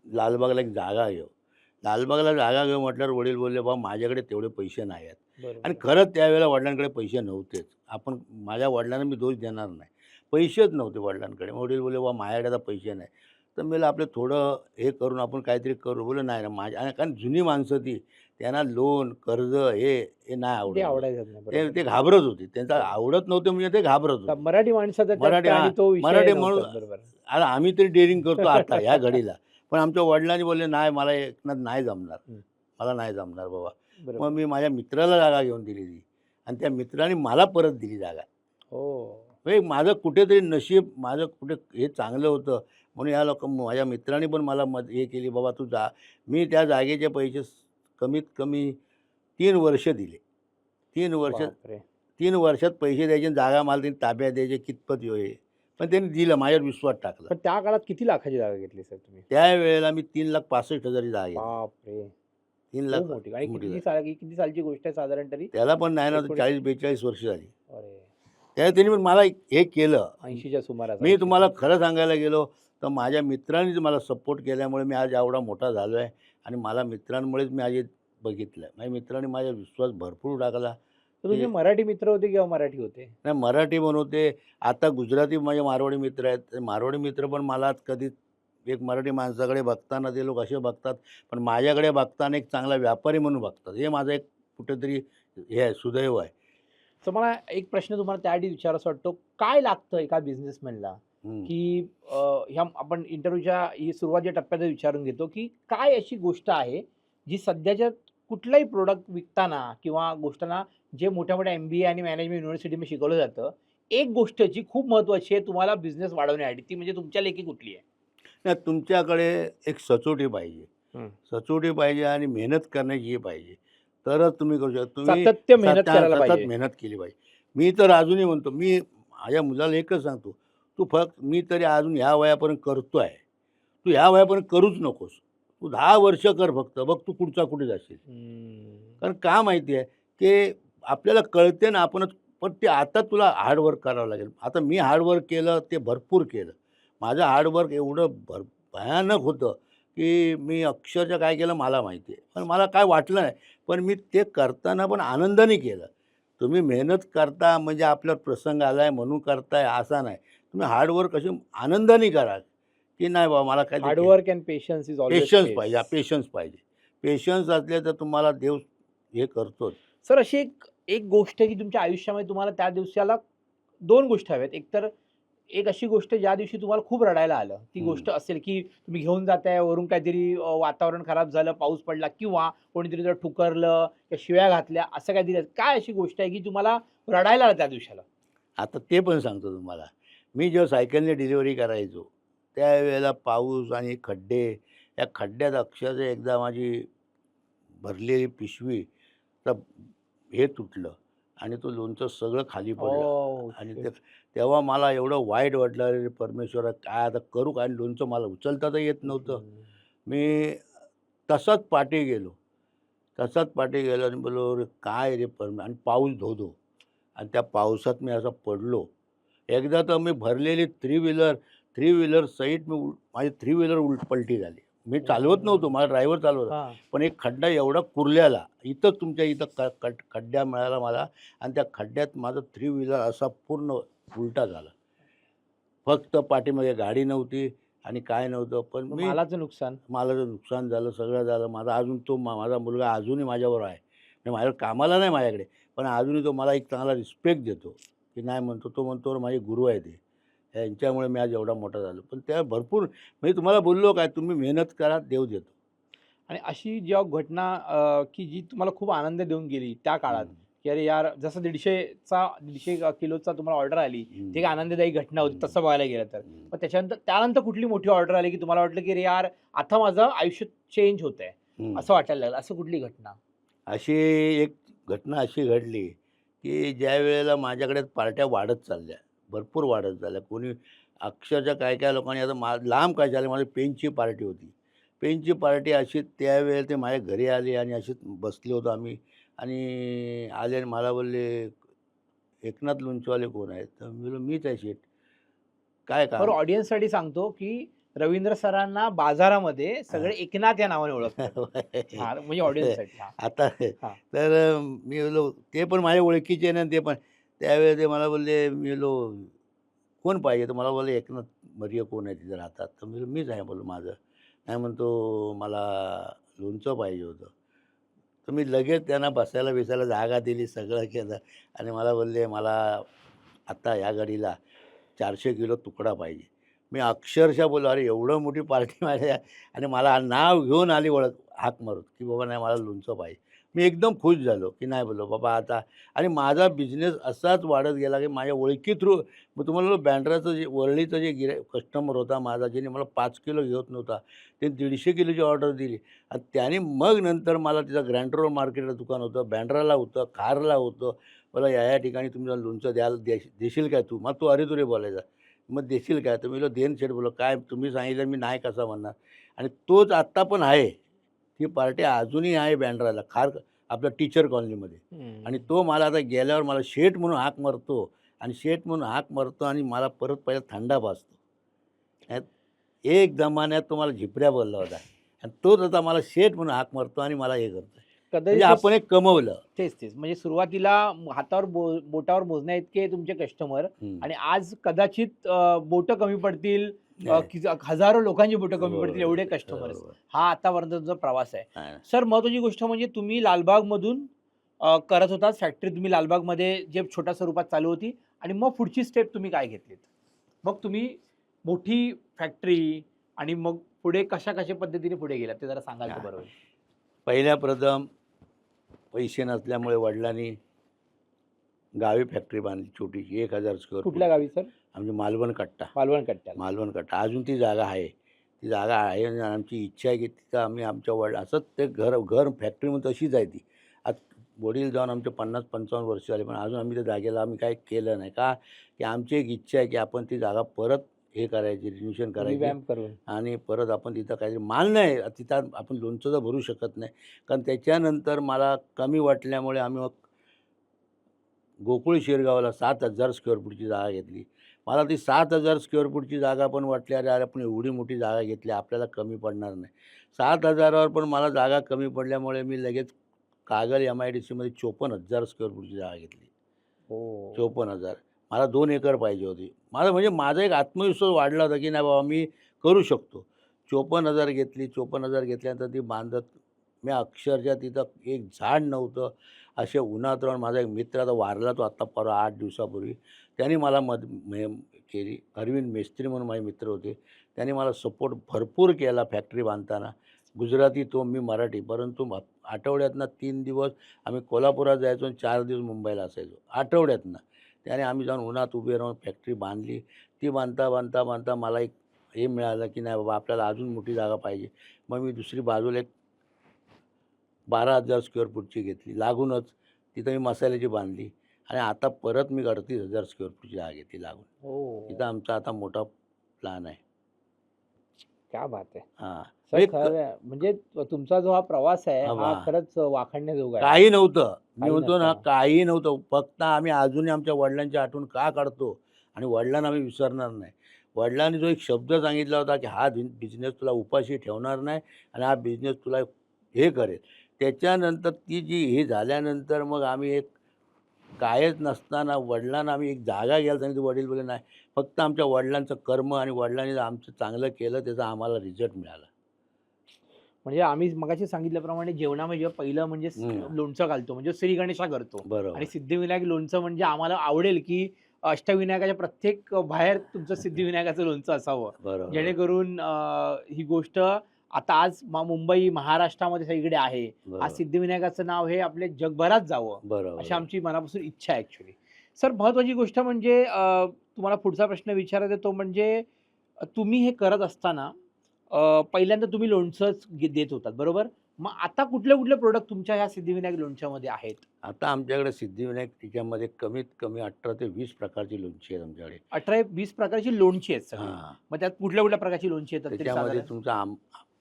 लालबागला एक जागा घेऊ. लालबागला जागा घेऊ म्हटल्यावर वडील बोलले, "बाबा माझ्याकडे तेवढे पैसे नाही आहेत." आणि बरोबर. खरंच त्यावेळेला वडिलांकडे पैसे नव्हतेच. माझ्या वडिलांना मी दोष देणार नाही. पैसेच नव्हते वडिलांकडे. वडील बोलले, "बाबा माझ्याकडे आता पैसे नाही." तर मी आपलं थोडं हे करून आपण काहीतरी करू. बोललो नाही ना माझ्या आणि कारण जुनी माणसं ती त्यांना लोन, कर्ज हे नाही ते आवडत होतं. आवडायचं नाही. ते बरोबर. ते घाबरत होते. त्यांचं बरोबर. आवडत नव्हतं म्हणजे ते घाबरत तर होते. मराठी माणसाचा मराठी त्यात आणि तो विषय मराठी म्हणून नव्हताच. बरोबर. आता आम्ही तरी डेअरिंग करतो आता ह्या घडीला. पण आमच्या वडिलांनी बोलले, "नाही मला एकनाथ नाही जमणार. हं. मला नाही जमणार बाबा." मग बरोबर. मी माझ्या मित्राला जागा घेऊन दिली ती आणि त्या मित्राने मला परत दिली जागा. हो. म्हणजे माझं कुठेतरी नशीब माझं कुठे हे चांगलं होतं म्हणून या लोक माझ्या मित्रांनी पण मला हे केली, "बाबा तू जा." मी त्या जागेचे पैसे कमीत कमी 3 वर्ष दिले. 3 वर्ष बापरे! 3 वर्षात पैसे द्यायचे आणि जागा मला त्यांनी ताब्यात द्यायचे कितपत हे. पण त्यांनी दिलं, माझ्यावर विश्वास टाकला. पण त्या काळात किती लाखाची जागा घेतली सर तुम्ही? त्यावेळेला मी 3,65,000 ची जागा घेतली. बापरे! 3 खूप लाख मोठी आणि मोठी जागा. किती सालची गोष्ट आहे साधारण तरी? त्याला पण नाही ना 19 40-42 वर्ष झाली. अरे! त्यावेळी त्यांनी पण मला हे केलं. 80च्या सुमारास. मी 80 तुम्हाला खरं सांगायला गेलो तर माझ्या मित्रांनीच मला सपोर्ट केल्यामुळे मी आज एवढा मोठा झालो आहे आणि मला मित्रांमुळेच मी आज हे बघितलं. माझ्या मित्रांनी माझ्यावर विश्वास भरपूर टाकला. तर तुमचे मराठी मित्र होते किंवा मराठी होते? नाही मराठी पण होते. आता गुजराती माझे मारवाडी मित्र आहेत. ते मारवाडी मित्र पण मला कधी एक मराठी माणसाकडे बघताना ते लोक असे बघतात, पण माझ्याकडे बघताना एक चांगला व्यापारी म्हणून बघतात. हे माझं एक कुठेतरी हे आहे, सुदैव आहे. तर मला एक प्रश्न तुम्हाला त्याआधी विचारावासा वाटतो, काय लागतं एका बिझनेसमॅनला, हं. की ह्या आपण इंटरव्ह्यूच्या ही सुरुवातीच्या टप्प्यात विचारून घेतो, की काय अशी गोष्ट आहे, जी सध्याच्या कुठलाही प्रॉडक्ट विकताना किंवा गोष्टांना जे मोठ्या-मोठ्या MBA आणि मॅनेजमेंट युनिव्हर्सिटीमध्ये शिकवलं जातं, एक गोष्ट जी खूप महत्त्वाची आहे तुम्हाला बिझनेस वाढवण्यासाठी, ती म्हणजे तुमच्यापैकी कुठली आहे? नाही तुमच्याकडे एक सचोटी पाहिजे. हं. सचोटी पाहिजे आणि मेहनत करण्याची हे पाहिजे. तरच तुम्ही करू शकता. तुम्ही सातत्य मेहनत करायला सतत पाहिजे. मेहनत केली पाहिजे. मी तर अजूनही म्हणतो, मी माझ्या मुलाला एकच सांगतो, "तू फक्त मी तरी अजून ह्या वयापर्यंत करतोय. तू ह्या वयापर्यंत करूच नकोस. तू 10 वर्ष कर फक्त. बघ तू पुढचा कुठे जाशील." कारण का माहिती आहे, की आपल्याला कळते ना आपणच पण ते आता तुला हार्ड करावं लागेल. आता मी हार्ड केलं, ते भरपूर केलं. माझं हार्ड एवढं भयानक होतं, की मी अक्षरशः काय केलं मला माहिती आहे. पण मला काय वाटलं नाही. पण मी ते करताना पण आनंदाने केलं. तुम्ही मेहनत करता म्हणजे आपल्यावर प्रसंग आलाय म्हणून करताय असा नाही. तुम्ही हार्ड अशी आनंदाने करा, की नाही बाबा मला हार्ड काहीतरी work and patience is always patience पाहिजे. पेशन्स पाहिजे. पेशन्स असले तर तुम्हाला देव हे करतोच. सर अशी एक एक गोष्ट आहे की तुमच्या आयुष्यामध्ये तुम्हाला त्या दिवसाला 2 गोष्टी हव्यात. एकतर एक अशी गोष्ट ज्या दिवशी तुम्हाला खूप रडायला आलं. ती हं. गोष्ट असेल की तुम्ही घेऊन जाताय वरून काहीतरी वातावरण खराब झालं, पाऊस पडला किंवा कोणीतरी जर ठुकरलं किंवा शिव्या घातल्या असं काहीतरी. काय अशी गोष्ट आहे की तुम्हाला रडायला आलं त्या दिवसाला? आता ते पण सांगतो तुम्हाला. मी जेव्हा सायकलने डिलिव्हरी करायचो, त्यावेळेला पाऊस आणि खड्डे, या खड्ड्यात अक्षरशः एकदा माझी भरलेली पिशवीचं हे तुटलं आणि तो लोणचं सगळं खाली पडलं ओह आणि शिट! तेव्हा मला एवढं वाईट वाटलं, "अरे परमेश्वरा काय आता करू काय?" आणि लोणचं मला उचलता तर येत नव्हतं. मी तसाच पाठी गेलो. तसाच पाठी गेलो आणि बोललो, "अरे काय रे आणि पाऊस धो-धो आणि त्या पावसात मी असा पडलो. एकदा तर मी भरलेली थ्री व्हीलर सहित माझी थ्री व्हीलर पलटी झाली. मी चालवत नव्हतो, माझा ड्रायव्हर चालवत हां. पण एक खड्डा एवढा कुरल्याला, इथं तुमच्या इथं खड्डा मिळाला मला आणि त्या खड्ड्यात माझं थ्री व्हीलर असा पूर्ण उलटा झाला. फक्त पाठीमागे गाडी नव्हती आणि काय नव्हतं. पण मग मी मालाचं नुकसान. मला जर नुकसान झालं, सगळं झालं. माझा अजून तो माझा मुलगा अजूनही माझ्याबरोबर आहे. म्हणजे माझ्या कामाला नाही माझ्याकडे, पण अजूनही तो मला एक चांगला रिस्पेक्ट देतो, की नाही म्हणतो तो म्हणतो माझे गुरु आहे ते. यांच्यामुळे मी आज एवढा मोठा झालो. पण त्या भरपूर मी तुम्हाला बोललो काय, तुम्ही मेहनत करा, देव देतो. आणि अशी जेव्हा घटना की जी तुम्हाला खूप आनंद देऊन गेली त्या काळात, हं, की अरे यार जसं 150 किलोचा तुम्हाला ऑर्डर आली, हं, ती एक आनंददायी घटना होती हं, तसं बघायला गेलं तर. हं, मग त्यानंतर कुठली मोठी ऑर्डर आली, की तुम्हाला वाटलं की अरे यार आता माझं आयुष्य चेंज होतंय, हं. असं वाटायला लागलं. असं कुठली घटना? अशी एक घटना अशी घडली, की ज्यावेळेला माझ्याकडे पार्ट्या वाढत चालल्या, भरपूर वाढत चालल्या. कोणी अक्षरशः काय-काय लोकांनी आता लांब काय झालं, माझी पेनची पार्टी होती. पेनची पार्टी अशी त्यावेळेला ते माझ्या घरी आले आणि असेच बसलो होतो आम्ही आणि आले आणि मला बोलले, "एकनाथ लोणचेवाले कोण आहेत?" तर मी बोललो, "मीच आहे शेठ." "काय बरं काम?" ऑडियन्ससाठी सांगतो, की रवींद्र सरांना बाजारामध्ये हां. सगळे एकनाथ या नावाने ओळखतात. हां, म्हणजे ऑडियन्ससाठी. हां, आता हां. तर मी बोललो ते पण माझ्या ओळखीचे ना ते पण. त्यावेळेस ते मला बोलले मी बोललो, "कोण पाहिजे?" तर मला बोलले, "एकनाथ मर्य कोण आहे तिथे राहतात, तर मी मीच आहे बोललो माझं. नाही म्हणतो मला लोणचं पाहिजे होतं. तर मी लगेच त्यांना बसायला बिसायला जागा दिली, सगळं केलं आणि मला बोलले मला आता या घडीला 400 किलो तुकडा पाहिजे. मी अक्षरशः बोललो, "अरे एवढं मोठी पार्टी माझ्या" आणि मला नाव घेऊन आली ओळख हाक मारून, की "बाबा नाही मला लोणचं पाहिजे." मी एकदम खुश झालो, की नाही बोललो बाबा आता आणि माझा बिझनेस असाच वाढत गेला, की माझ्या ओळखी थ्रू मग तुम्हाला बँड्राचं जे वरळीचं जे कस्टमर होता माझा, ज्याने मला 5 किलो घेत नव्हता, ते 150 किलोची ऑर्डर दिली आणि त्याने मग नंतर मला तिथं ग्रँड रोड मार्केटला दुकान होतं, बँड्राला होतं, खारला होतं. मला या ठिकाणी तुमचं लोणचं देशील काय तू? मग तो अरे-तुरे बोलायचा. मग देशील काय? तर मी बोललो देन शेठ बोललो, "काय तुम्ही सांगितलं मी नाही कसा म्हणणार?" आणि तोच आत्ता पण आहे. ती पार्टी अजूनही आहे बँड्राला आपल्या टीचर कॉलनीमध्ये आणि हम्म. तो मला आता गेल्यावर मला शेठ म्हणून हाक मारतो आणि शेठ म्हणून हाक मारतो आणि मला परत पहिला थंडा पाजतो. ह्यात एक जमान्यात तो मला झिपऱ्या बोलला होता आणि तोच आता मला शेठ म्हणून हाक मारतो आणि मला हे करतो. म्हणजे कदाचित आपण एक कमवलं. तेच म्हणजे सुरुवातीला हातावर बोटावर मोजण्या इतके तुमचे कस्टमर हं. आणि आज कदाचित बोटं कमी पडतील, नाही. हजारो लोकांची बोटं कमी पडतील बरोबर एवढे आहे. कस्टमर्स. बरोबर. हा आतापर्यंत तुमचा प्रवास आहे. आहे ना. सर, महत्वाची गोष्ट म्हणजे तुम्ही लालबागमधून करत होता फॅक्टरी, तुम्ही लालबागमध्ये जे छोट्या स्वरूपात चालू होती आणि मग पुढची स्टेप तुम्ही काय घेतलीत? मग तुम्ही मोठी फॅक्टरी आणि मग पुढे कशा पद्धतीने पुढे गेलात ते जरा सांगाल तर बरं होईल. पहिल्या प्रथम पैसे नसल्यामुळे वडिलांनी गावी फॅक्टरी बांधली छोटीशी 1000 स्क्वेअर कुठल्या गावी सर? आमची मालवण कट्टा. मालवण कट्ट्याला. मालवण कट्टा अजून ती जागा आहे. ती जागा आहे आणि आमची इच्छा आहे की तिथं आम्ही आमच्या असंच ते घर घर फॅक्टरी म्हणून तशीच आहे ती. आज वडील जाऊन आमचे 50-55 वर्ष झाले पण अजून आम्ही त्या जागेला आम्ही काही केलं नाही. का? की आमची एक इच्छा आहे की आपण ती जागा परत हे करायची, रिन्यूशन करायची रिवॅम्प करून. आणि परत आपण तिथं काहीतरी माल नाही तिथं आपण लोणचं तर भरू शकत नाही. कारण त्याच्यानंतर मला कमी वाटल्यामुळे आम्ही मग गोकुळ शिरगावला 7,000 स्क्वेअर फूटची जागा घेतली. मला ती 7,000 स्क्वेअर फूटची जागा पण वाटली, अरे यार आपण एवढी मोठी जागा घेतली, आपल्याला कमी पडणार नाही. 7,000 वर पण मला जागा कमी पडल्यामुळे मी लगेच कागल MIDCमध्ये 54,000 स्क्वेअर फूटची जागा घेतली. हो. 54,000 मला 2 एकर पाहिजे होती. म्हणजे माझा एक आत्मविश्वास वाढला होता, की नाही बाबा मी करू शकतो. 54,000 घेतली. 54,000 घेतल्यानंतर ती बांधत मी अक्षरशः तिथं एक झाड नव्हतं. असे उन्हात राहून माझा एक मित्र आता वारला तो आत्ता परवा 8 दिवसापूर्वी. त्याने मला केली. अरविंद मेस्त्री म्हणून माझे मित्र होते. त्यांनी मला सपोर्ट भरपूर केला फॅक्टरी बांधताना. गुजराती तो, मी मराठी. परंतु आठवड्यातनं 3 दिवस आम्ही कोल्हापुरात जायचो आणि 4 दिवस मुंबईला असायचो. आठवड्यातनं. त्याने आम्ही जाऊन उन्हात उभे राहून फॅक्टरी बांधली. ती बांधता मला एक हे मिळालं, की नाही बाबा आपल्याला अजून मोठी जागा पाहिजे. मग मी दुसरी बाजूला एक 12,000 स्क्वेअर फूटची घेतली. लागूनच तिथं मी मसाल्याची बांधली आणि आता परत मी 38,000 स्क्वेअर फूटची जागा घेतली लागून. हो. तिथं आमचा आता मोठा प्लॅन आहे. क्या बात आहे. हां. सर, एक खरं आहे. म्हणजे तुमचा जो हा प्रवास आहे हां, हा खरंच वाखाणण्याजोगा आहे. काही नव्हतं. मी काही म्हणतो ना, नसताना. काही नव्हतं. फक्त आम्ही अजूनही आमच्या वडिलांची आठवण का काढतो आणि वडिलांना आम्ही विसरणार नाही. वडिलांनी जो एक शब्द सांगितला होता, की हा बिझनेस तुला उपाशी ठेवणार नाही आणि हा बिझनेस तुला हे करेल. त्याच्यानंतर ती जी हे झाल्यानंतर मग आम्ही एक कायच नसताना वडिलांना आम्ही एक जागा घ्यायला सांगितली. वडील बोलले, "नाही." फक्त आमच्या वडिलांचं कर्म आणि वडिलांनी आमचं चांगलं केलं त्याचा आम्हाला रिझल्ट मिळाला. म्हणजे आम्ही मगाशी सांगितल्याप्रमाणे जेवणामध्ये पहिलं म्हणजे लोणचं घालतो, म्हणजे श्री गणेशा करतो बरोबर. आणि सिद्धिविनायक लोणचं म्हणजे आम्हाला आवडेल की अष्टविनायकाच्या प्रत्येक बाहेर तुमचं सिद्धिविनायकाचं लोणचं असावं, बरोबर. जेणेकरून ही गोष्ट आता आज मुंबई महाराष्ट्रामध्ये सगळीकडे आहे. आज बरोबर. सिद्धिविनायकाचं नाव हे आपले जगभरात जावं बरोबर. अशी आमची मनापासून इच्छा आहे ऍक्च्युली. सर, महत्वाची गोष्ट म्हणजे तुम्हाला पुढचा प्रश्न विचारायचा तो म्हणजे तुम्ही हे करत असताना पहिल्यांदा तुम्ही लोणचंच देत होतात, बरोबर? मग आता कुठले प्रॉडक्ट तुमच्या ह्या सिद्धिविनायक लोणच्यामध्ये आहेत? आता आमच्याकडे सिद्धिविनायक त्याच्यामध्ये कमीत कमी 18 ते 20 प्रकारची लोणची आहेत आमच्याकडे. 18-20 प्रकारची लोणची आहेत सगळी. हां. मग त्यात कुठल्या प्रकारची लोणची येतात तरी त्याच्यामध्ये साधारण? तुमचा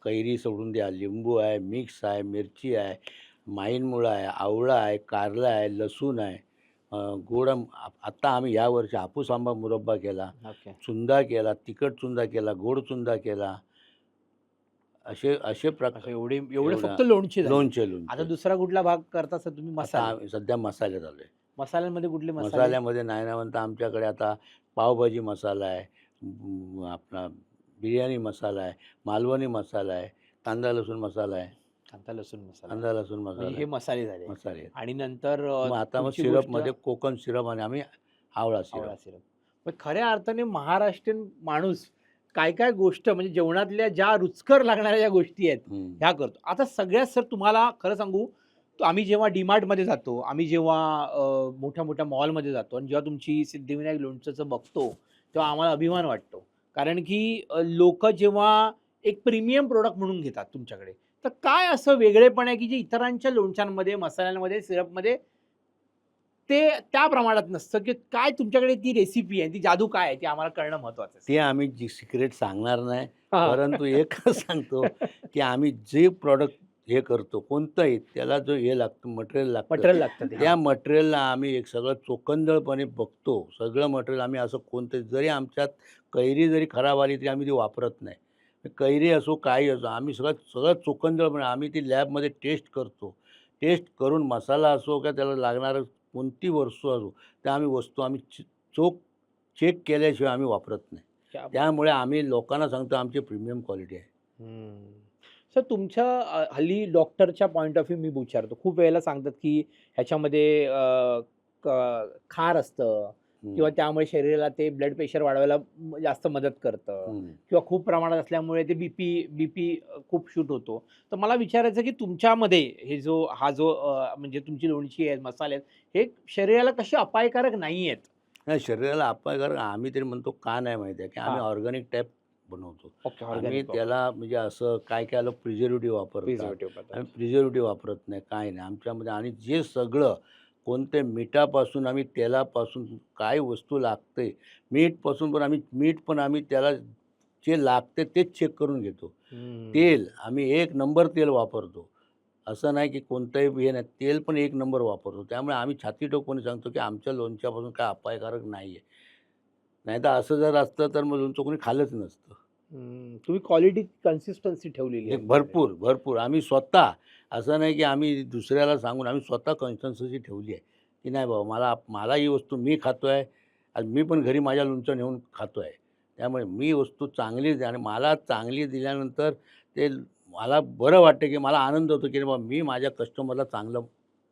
कैरी सोडून द्या, लिंबू आहे, मिक्स आहे, मिरची आहे, माईनमुळा आहे, आवळा आहे, कारला आहे, लसूण आहे, गोड आत्ता आम्ही यावर्षी हापूस आंबा मुरब्बा केला, ओके. चुंदा केला, तिखट चुंदा केला, गोड चुंदा केला. असे असे अच्छा, एवढे एवढा फक्त लोणची झाली. लोणचे आता दुसरा कुठला भाग करता सर तुम्ही? आता मसाला. आम्ही सध्या मसाल्यात आलोय. मसाल्यांमध्ये कुठले मसाले? मसाल्यामध्ये नाही ना म्हणता आमच्याकडे आता पावभाजी मसाला आहे, आपला बिर्याणी मसाला आहे, मालवणी मसाला आहे, कांदा लसूण मसाला आहे, कांदा लसूण मसाला कांदा लसूण म्हणजे मसाला हे आहे, मसाले झाले. मसाले आहेत. आणि नंतर मग आता मग पुढची गोष्ट सिरपमध्ये कोकम सिरप आणि आम्ही आवळा सिरप. आवळा सिरप. पण खऱ्या अर्थाने महाराष्ट्रीयन माणूस काय काय गोष्ट म्हणजे जेवणातल्या ज्या रुचकर लागणाऱ्या ज्या गोष्टी आहेत हं. ह्या करतो. आता सगळ्यात सर तुम्हाला खरं सांगू, आम्ही जेव्हा डीमार्टमध्ये जातो, आम्ही जेव्हा मोठ्या-मोठ्या मॉलमध्ये जातो आणि जेव्हा तुमची सिद्धिविनायक लोणचंचं बघतो, तेव्हा आम्हाला अभिमान वाटतो. कारण की जेव्हा एक प्रीमियम प्रॉडक्ट म्हणून घेतात तुमच्याकडे, तर काय असं वेगळेपण आहे की जे इतरांच्या लोणच्यांमध्ये, मसाल्यांमध्ये, सिरपमध्ये ते त्या प्रमाणात नसतं, की काय तुमच्याकडे ती रेसिपी आहे, ती जादू काय आहे, ते आम्हाला कळणं महत्त्वाचं आहे. ते आम्ही जी सिक्रेट सांगणार नाही. हां. परंतु एकच सांगतो, की आम्ही जे प्रॉडक्ट हे करतो कोणतंही त्याला जो हे लागतं मटेरियल लागतं, मटेरियल लागतं ते. त्या मटेरियलला आम्ही एक सगळं चोखंदळपणे बघतो. सगळं मटेरियल आम्ही असं कोणतं जरी आमच्यात कैरी जरी खराब आली तरी आम्ही ती वापरत नाही. कैरी असो, काही असो, आम्ही सगळं सगळं चोखंदळपणे आम्ही ती लॅबमध्ये टेस्ट करतो. टेस्ट करून मसाला असो किंवा त्याला लागणारं कोणती वस्तू असो, त्या आम्ही चोख चेक केल्याशिवाय आम्ही वापरत नाही. क्या बात! त्यामुळे आम्ही लोकांना सांगतो आमची प्रीमियम क्वालिटी आहे. हं. सर तुमच्या हल्ली डॉक्टरच्या पॉइंट ऑफ व्ह्यू मी विचारतो. खूप वेळेला सांगतात, की ह्याच्यामध्ये क खार असतं किंवा हं, त्यामुळे शरीराला ते ब्लड प्रेशर वाढवायला जास्त मदत करतं हं. किंवा खूप प्रमाणात असल्यामुळे ते बीपी खूप शूट होतो. तर मला विचारायचं की तुमच्यामध्ये हा जो म्हणजे तुमची लोणची आहेत, मसाले आहेत, हे शरीराला कसे अपायकारक नाही आहेत? नाही शरीराला अपायकारक आम्ही तरी म्हणतो का नाही माहिती आहे, की आम्ही हां. ऑर्गॅनिक टाईप बनवतो. ओके. आम्ही ऑर्गॅनिक त्याला म्हणजे असं काय लोक प्रिझर्व्हेटिव्ह वापरतात. प्रिझर्व्हेटिव्ह आम्ही पदार्थ. प्रिझर्व्हेटिव्ह वापरत नाही, काही नाही. आमच्यामध्ये आणि जे सगळं कोणत्या मिठापासून आम्ही तेलापासून काय वस्तू लागते, मीठ पण आम्ही त्याला जे लागते तेच चेक करून घेतो. तेल आम्ही 1 नंबर तेल वापरतो. असं नाही की कोणतंही हे नाही, तेल पण 1 नंबर वापरतो. त्यामुळे आम्ही छाती ठोकपणे सांगतो की आमच्या लोणच्यापासून काय अपायकारक नाही आहे. नाहीतर असं जर असतं तर मग लोणचं कोणी खाल्लंच नसतं. तुम्ही क्वालिटी कन्सिस्टन्सी ठेवलेली हे आहे तुमच्याकडे. भरपूर, भरपूर आम्ही स्वतः असं नाही की आम्ही दुसऱ्याला सांगून आम्ही स्वतः कन्सिस्टन्सी ठेवली आहे, की नाही बाबा मला ही वस्तू मी खातोय आणि मी पण घरी माझ्या लोणचं नेऊन खातोय. त्यामुळे मी वस्तू चांगली द्या आणि मला चांगली दिल्यानंतर ते मला बरं वाटतं, की मला आनंद होतो, की बाबा मी माझ्या कस्टमरला चांगलं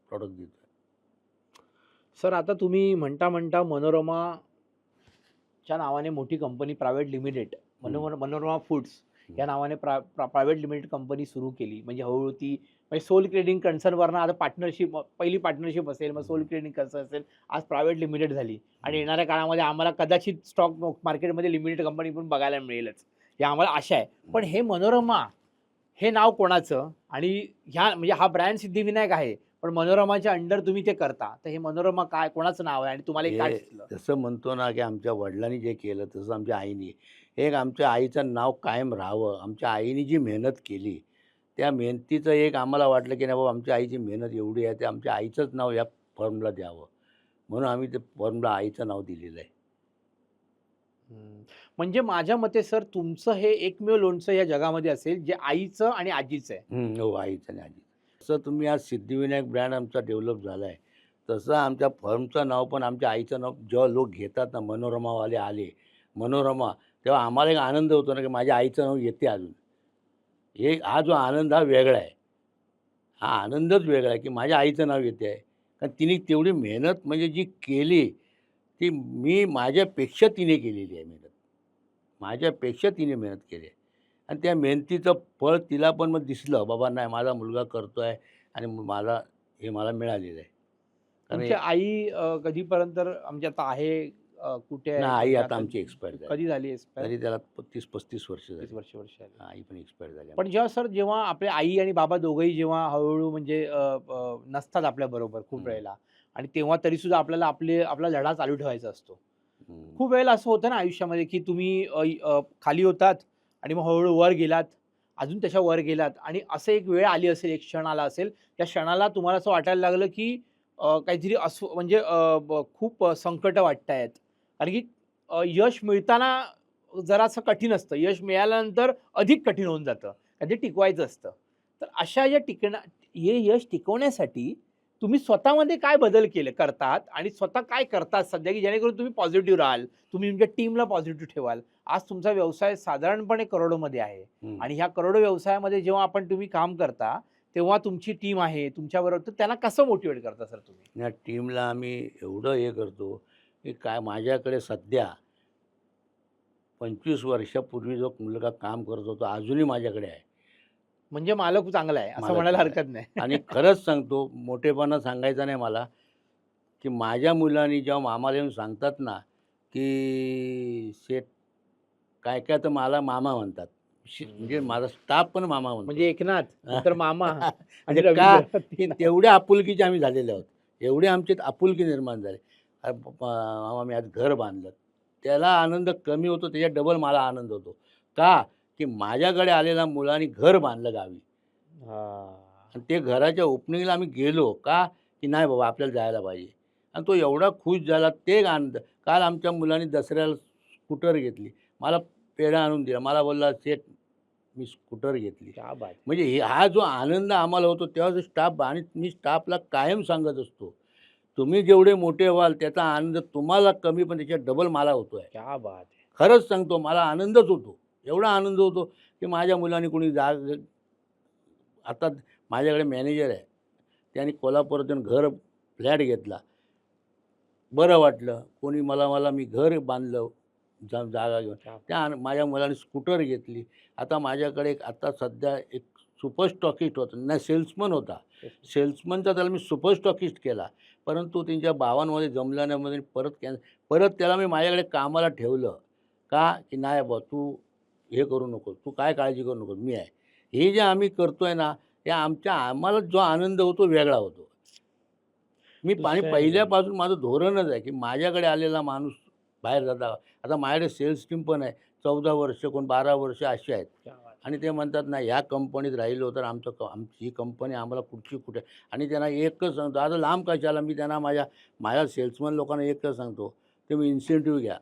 प्रॉडक्ट देतोय. सर आता तुम्ही म्हणता मनोरमाच्या नावाने मोठी company private limited, Manorama foods हं. या नावाने प्रायव्हेट लिमिटेड कंपनी सुरू केली. म्हणजे हळूहळू ती म्हणजे सोल ट्रेडिंग कन्सर्नवरनं आता पार्टनरशिप, पहिली पार्टनरशिप असेल, मग सोल ट्रेडिंग कन्सर्न असेल, आज प्रायव्हेट लिमिटेड झाली. आणि येणाऱ्या काळामध्ये आम्हाला कदाचित स्टॉक मार्केटमध्ये लिमिटेड कंपनी पण बघायला मिळेलच, ही आम्हाला आशा आहे. पण हे मनोरमा हे नाव कोणाचं? आणि म्हणजे हा ब्रँड सिद्धिविनायक आहे, पण मनोरमाच्या अंडर तुम्ही ते करता. तर हे मनोरमा काय, कोणाचं नाव आहे आणि तुम्हाला हे काय हे सुचलं? जसं म्हणतो ना, की आमच्या वडिलांनी जे केलं तसं आमच्या आईनी. एक आमच्या आईचं नाव कायम राहावं. आमच्या आईने जी मेहनत केली, त्या मेहनतीचं एक आम्हाला वाटलं, की नाही बाबा आमच्या आईची मेहनत एवढी आहे, ते आमच्या आईचंच नाव या फर्मला द्यावं. म्हणून आम्ही ते फर्मला आईचं नाव दिलेलं आहे. हं. म्हणजे माझ्या मते सर तुमचं हे एकमेव लोणचं या जगामध्ये असेल, जे आईचं आणि आजीचं आहे. हो, आईचं आणि आजीचं. जसं तुम्ही आज सिद्धिविनायक ब्रँड आमचा डेव्हलप झाला आहे, तसं आमच्या फर्मचं नाव पण आमच्या आईचं नाव जेव्हा लोक घेतात ना, मनोरमावाले आले, मनोरमा, तेव्हा आम्हाला एक आनंद होतो ना, की माझ्या आईचं नाव येते अजून. हा जो आनंद हा वेगळा आहे. हा आनंदच वेगळा आहे, की माझ्या आईचं नाव येते आहे. कारण तिने तेवढी मेहनत म्हणजे जी केली, ती माझ्यापेक्षा तिने केलेली आहे मेहनत. माझ्यापेक्षा तिने मेहनत केली आहे. आणि त्या मेहनतीचं फळ तिला पण मग दिसलं, बाबा नाही माझा मुलगा करतो आहे आणि मला मिळालेलं आहे. कारण तुमची आई कधीपर्यंत म्हणजे आता आहे, कुठे आहे? आई म्हणजे आता आता आमची एक्सपायर झाली. कधी झाली एक्सपायर? तरी त्याला 30-35 वर्ष 30 झाली. वर्ष झाली. आई पण एक्सपायर झाली. पण जेव्हा आपले आई आणि बाबा दोघंही जेव्हा हळू-हळू म्हणजे नसतात आपल्याबरोबर खूप हं, वेळेला, आणि तेव्हा तरीसुद्धा आपल्याला आपला लढा चालू ठेवायचा असतो. हं. खूप वेळेला असं होतं ना आयुष्यामध्ये, की तुम्ही खाली होतात आणि मग हळू वर गेलात, अजून त्याच्या वर गेलात आणि असं एक वेळ आली असेल, एक क्षण आला असेल, त्या क्षणाला तुम्हाला असं वाटायला लागलं, की काहीतरी असं म्हणजे खूप संकटं वाटतायत. कारण की यश मिळताना जरासं कठीण असतं. यश मिळाल्यानंतर अधिक कठीण होऊन जातं. कारण ते टिकवायचं असतं. तर अशा ज्या हे यश टिकवण्यासाठी तुम्ही स्वतःमध्ये काय बदल करतात आणि स्वतः काय करतात सध्या, की जेणेकरून तुम्ही पॉझिटिव्ह राहाल, तुम्ही तुमच्या टीमला पॉझिटिव्ह ठेवाल? आज तुमचा व्यवसाय साधारणपणे करोडोमध्ये आहे हं. आणि ह्या करोडो व्यवसायामध्ये जेव्हा तुम्ही काम करता, तेव्हा तुमची टीम आहे तुमच्याबरोबर, तर त्यांना कसं मोटिव्हेट करता सर तुम्ही? या टीमला आम्ही एवढं हे करतो, की काय माझ्याकडे सध्या 25 वर्षापूर्वी जो मुलगा काम करत होता, अजूनही माझ्याकडे आहे. म्हणजे मालक चांगला आहे असं मला म्हणायला चांगला आहे. हरकत नाही. आणि खरंच सांगतो, मोठेपणा सांगायचा नाही मला, की माझ्या मुलांनी जेव्हा आम्हाला येऊन सांगतात ना, की "शेठ" काय-काय तर मला मामा म्हणतात. म्हणजे माझा स्टाफ पण मामा म्हणतो. म्हणजे एकनाथ, नंतर मामा आणि म्हणजे का? रवींद्र की तीन नाव. तेवढ्या आपुलकीचे आम्ही झालेले आहोत. एवढी आमच्यात आपुलकी निर्माण झाली. मामा मी आज घर बांधलं. त्याला आनंद कमी होतो, त्याच्यात डबल मला आनंद होतो. का? की माझ्याकडे आलेल्या मुलांनी घर बांधलं गावी. हां. आणि ते घराच्या ओपनिंगला आम्ही गेलो. का? की नाही बाबा आपल्याला जायला पाहिजे. आणि तो एवढा खुश झाला ते एक आनंद. काल आमच्या मुलांनी दसऱ्याला स्कूटर घेतली. मला पेढा आणून दिला. मला बोलला, "शेठ मी स्कूटर घेतली." क्या बात है! म्हणजे हा जो आनंद आम्हाला होतो तेव्हा जो स्टाफ आणि मी स्टाफला कायम सांगत असतो, तुम्ही जेवढे मोठे व्हाल त्याचा आनंद तुम्हाला कमी पण त्याच्यात डबल मला होतोय. क्या बात है! खरंच सांगतो मला आनंदच होतो. एवढा आनंद होतो, की माझ्या मुलांनी कोणी आता माझ्याकडे मॅनेजर आहे. त्याने कोल्हापुरात येऊन फ्लॅट घेतला. बरं वाटलं. कोणी मला मला मी घर बांधलं जागा घेऊन. क्या माझ्या मुलाने स्कूटर घेतली. आता माझ्याकडे आता सध्या एक सुपर स्टॉकिस्ट होता. नाही सेल्समन होता. सेल्समनचा त्याला मी सुपर स्टॉकिस्ट केला. परंतु त्यांच्या भावांमध्ये जमलं नाही म्हणून परत त्याला मी माझ्याकडे कामाला ठेवलं. का? की नाही बाबा तू हे करू नको. तू काय काळजी करू नको. मी आहे. हे जे आम्ही करतोय ना, हे आम्हाला जो आनंद होतो वेगळा होतो. दुसरं आहे एकदम. पहिल्यापासून माझं धोरणच आहे, की माझ्याकडे आलेला माणूस बाहेर जाता आता माझ्याकडे सेल्स टीम पण आहे. 14 वर्ष, कोण 12 वर्ष अशी आहेत. क्या बात है! आणि ते म्हणतात ना, ह्या कंपनीत राहिलो तर आमची ही कंपनी आम्हाला कुठची कुठे आणि त्यांना एकच सांगतो, आता लांब कशाला मी त्यांना माझ्या सेल्समन लोकांना एकच सांगतो, तुम्ही इन्सेंटिव्ह घ्या.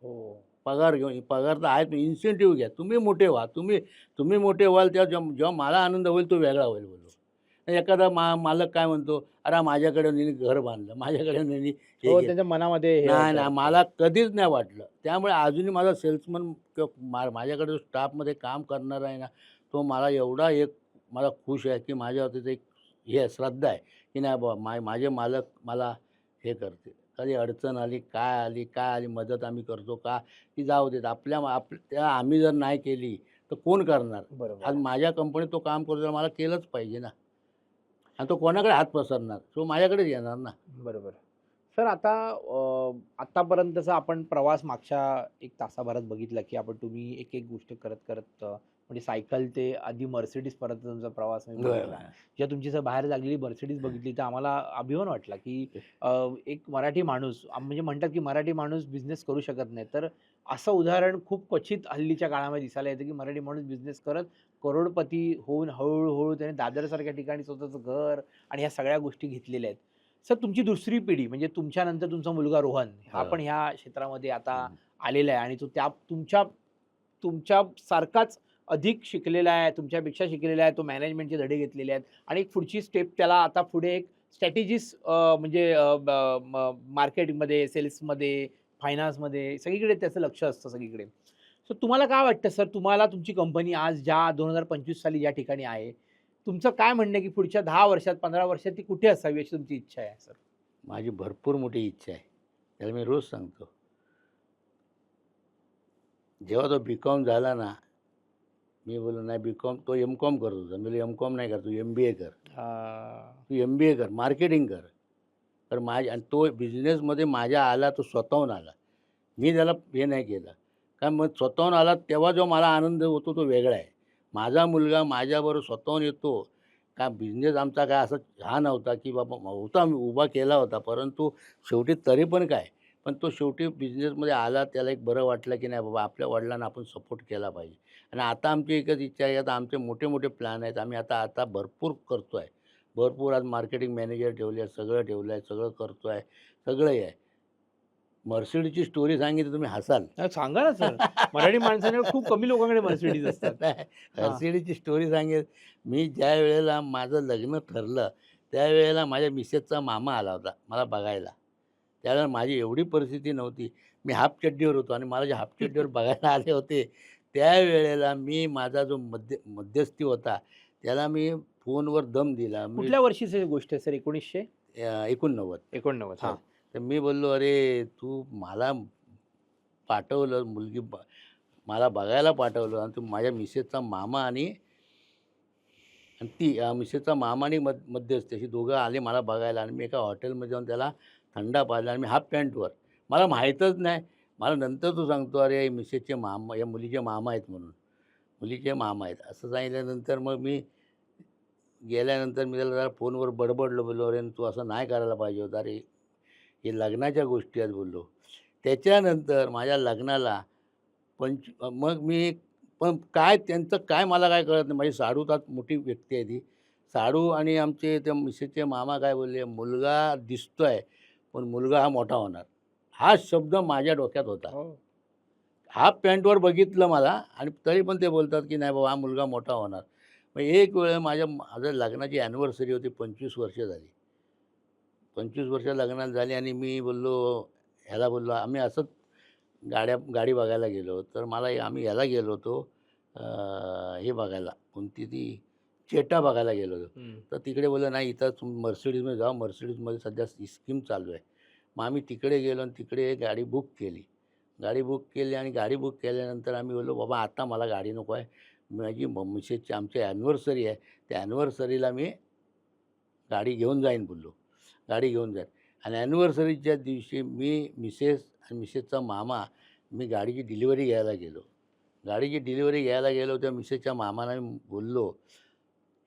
हो. पगार घेऊन पगार तर आहेत, इन्सेंटिव्ह घ्या. तुम्ही मोठे व्हा. तुम्ही मोठे व्हाल तेव्हा जेव्हा जेव्हा मला आनंद होईल तो वेगळा होईल बोललो. एखादा मालक काय म्हणतो, "अरे माझ्याकडे यांनी घर बांधलं, माझ्याकडे यांनी हे हो, घेतलं." त्यांच्या मनामध्ये हे नाही, होतं. नाही. मला कधीच नाही वाटलं. त्यामुळे अजूनही माझा सेल्समन किंवा माझ्याकडे जो स्टाफमध्ये काम करणारा आहे ना, तो मला एवढा मला खुश आहे, की माझ्यावरती एक हे आहे, श्रद्धा आहे, की नाही बाबा माझे मालक मला हे करतील. कधी अडचण आली, काय आली मदत आम्ही करतो का? की जाऊ देत. त्या आम्ही जर नाही केली, तर कोण करणार? बरोबर आज आहे. माझ्या कंपनीत तो काम करतो तर मला केलंच पाहिजे ना. आणि तो कोणाकडे हात पसरणार? तो माझ्याकडेच येणार ना. बरोबर. सर आता आत्तापर्यंतचा आपण प्रवास मागच्या 1 तासाभरात बघितला, की तुम्ही एक-एक गोष्ट करत म्हणजे सायकल ते आधी Mercedesपर्यंत तुमचा प्रवास मी बघितला. जेव्हा तुमची जर बाहेर लागलेली Mercedes बघितली, तर आम्हाला अभिमान वाटला, की एक मराठी माणूस म्हणजे म्हणतात, की मराठी माणूस बिझनेस करू शकत नाही. तर असं उदाहरण खूप क्वचित हल्लीच्या काळामध्ये दिसायला येतं, की मराठी माणूस बिझनेस करत करोडपती होऊन हळू त्याने दादरसारख्या ठिकाणी स्वतःचं घर आणि ह्या सगळ्या गोष्टी घेतलेल्या आहेत. सर तुमची दुसरी पिढी म्हणजे तुमच्यानंतर तुमचा मुलगा रोहन हा हो. पण ह्या क्षेत्रामध्ये आता हं. आलेला आहे आणि तो तुमच्या सारखाच अधिक शिकलेला आहे, तुमच्यापेक्षा शिकलेला आहे. तो मॅनेजमेंटचे धडे घेतलेले आहेत आणि एक पुढची स्टेप त्याला आता पुढे एक स्ट्रॅटेजिस्ट म्हणजे मार्केटिंगमध्ये, सेल्समध्ये, फायनान्समध्ये सगळीकडे त्याचं लक्ष असतं सगळीकडे. सो तुम्हाला काय वाटतं सर, तुम्हाला तुमची कंपनी आज ज्या 2025 साली ज्या ठिकाणी आहे, तुमचं काय म्हणणं आहे, की पुढच्या 10 वर्षात, 15 वर्षात ती कुठे असावी अशी तुमची इच्छा आहे सर? माझी भरपूर मोठी इच्छा आहे. त्याला मी रोज सांगतो. जेव्हा तो बी-कॉम झाला ना, मी बोललो, "नाही बी-कॉम." तो एम-कॉम करत होता. मी बोललो, "एम-कॉम नाही कर, तू एम-बी-ए कर. तू एम-बी-ए कर, मार्केटिंग कर." तर आणि तो बिझनेसमध्ये माझ्या आला, तो स्वतःहून आला. मी त्याला हे नाही केलं. कारण मग स्वतःहून आला तेव्हा जो मला आनंद होतो तो वेगळा आहे. माझा मुलगा माझ्याबरोबर स्वतःहून येतो. का बिझनेस आमचा काय असा हा नव्हता, की बाबा होता मी उभा केला होता. परंतु शेवटी तरी पण काय, पण तो शेवटी बिझनेसमध्ये आला. त्याला एक बरं वाटलं, की नाही बाबा आपल्या वडिलांना आपण सपोर्ट केला पाहिजे. आणि आता आमची एकच इच्छा आहे, आता आमचे मोठे-मोठे प्लॅन आहेत. आम्ही आता आता भरपूर करतो आहे. भरपूर आज मार्केटिंग मॅनेजर ठेवले आहे, सगळं ठेवलं आहे, सगळं करतो आहे, सगळं आहे. Mercedesची स्टोरी सांगितली तुम्ही हसाल. सांगा ना सर. मराठी माणसांकडे खूप कमी लोकांकडे Mercedes असतात. नाही, हां. Mercedesची स्टोरी सांगेल. मी ज्या वेळेला माझं लग्न ठरलं, त्यावेळेला माझ्या मिसेसचा मामा आला होता मला बघायला. त्यावेळेला माझी एवढी परिस्थिती नव्हती. मी हाफ चड्डीवर होतो आणि मला जे हाफ चड्डीवर बघायला आले होते, त्यावेळेला मी माझा जो मध्यस्थी होता, त्याला मी फोनवर दम दिला. मी कुठल्या वर्षीची गोष्ट आहे सर? 1989. 89. हां. तर मी बोललो, "अरे, तू मला पाठवलं मला बघायला पाठवलं आणि तू माझ्या मिसेसचा मामा आणि आणि ती मिसेसचा मामा आणि मध्यस्थी अशी दोघं आले मला बघायला आणि मी एका हॉटेलमध्ये जाऊन त्याला थंडा पाजला आणि मी हाफ पॅन्टवर. मला माहीतच नाही. मला नंतर तो सांगतो, "अरे, मिसेसचे मामा या मुलीचे मामा आहेत म्हणून. मुलीचे मामा आहेत." असं सांगितल्यानंतर मग मी गेल्यानंतर मी त्याला जरा फोनवर बडबडलो. बोललो, "अरे, तू असं नाही करायला पाहिजे होतं. अरे, हे लग्नाच्या गोष्टी आहेत." बोललो. त्याच्यानंतर माझ्या लग्नाला मग मी पण काय त्यांचं काय मला काय कळत नाही. माझी साडू तर मोठी व्यक्ती आहे ती. साडू आणि आमचे त्या मिसेसचे मामा काय बोलले, "मुलगा दिसतोय, पण मुलगा हा मोठा होणार." हा शब्द माझ्या डोक्यात होता. हो. हाफ पॅन्टवर बघितलं मला आणि तरी पण ते बोलतात, की "नाही बाबा, हा मुलगा मोठा होणार." मग एक वेळ माझ्या लग्नाची ॲनिव्हर्सरी होती. 25 वर्ष झाली. 25 वर्ष लग्नाला झाली आणि मी बोललो ह्याला बोललो आम्ही असंच गाडी बघायला गेलो. तर आम्ही ह्याला गेलो होतो हे बघायला कोणती ती चेटा बघायला गेलो होतो. हं. तर तिकडे बोललो, "नाही, इथं तुम्ही मर्सिडीजमध्ये जा. मर्सिडीजमध्ये सध्या स्कीम चालू आहे." मग आम्ही तिकडे गेलो आणि तिकडे गाडी बुक केली. गाडी बुक केली आणि गाडी बुक केल्यानंतर आम्ही बोललो, "बाबा, आता मला गाडी नको आहे. माझी मिसेसची आमची ॲनिव्हर्सरी आहे. त्या ॲनिव्हर्सरीला मी गाडी घेऊन जाईन." बोललो. गाडी घेऊन जाईन आणि ॲनिव्हर्सरीच्या दिवशी मिसेस आणि मिसेसचा मामा मी गाडीची डिलिव्हरी घ्यायला गेलो. गाडीची डिलिव्हरी घ्यायला गेलो त्या मिसेसच्या मामाला मी बोललो,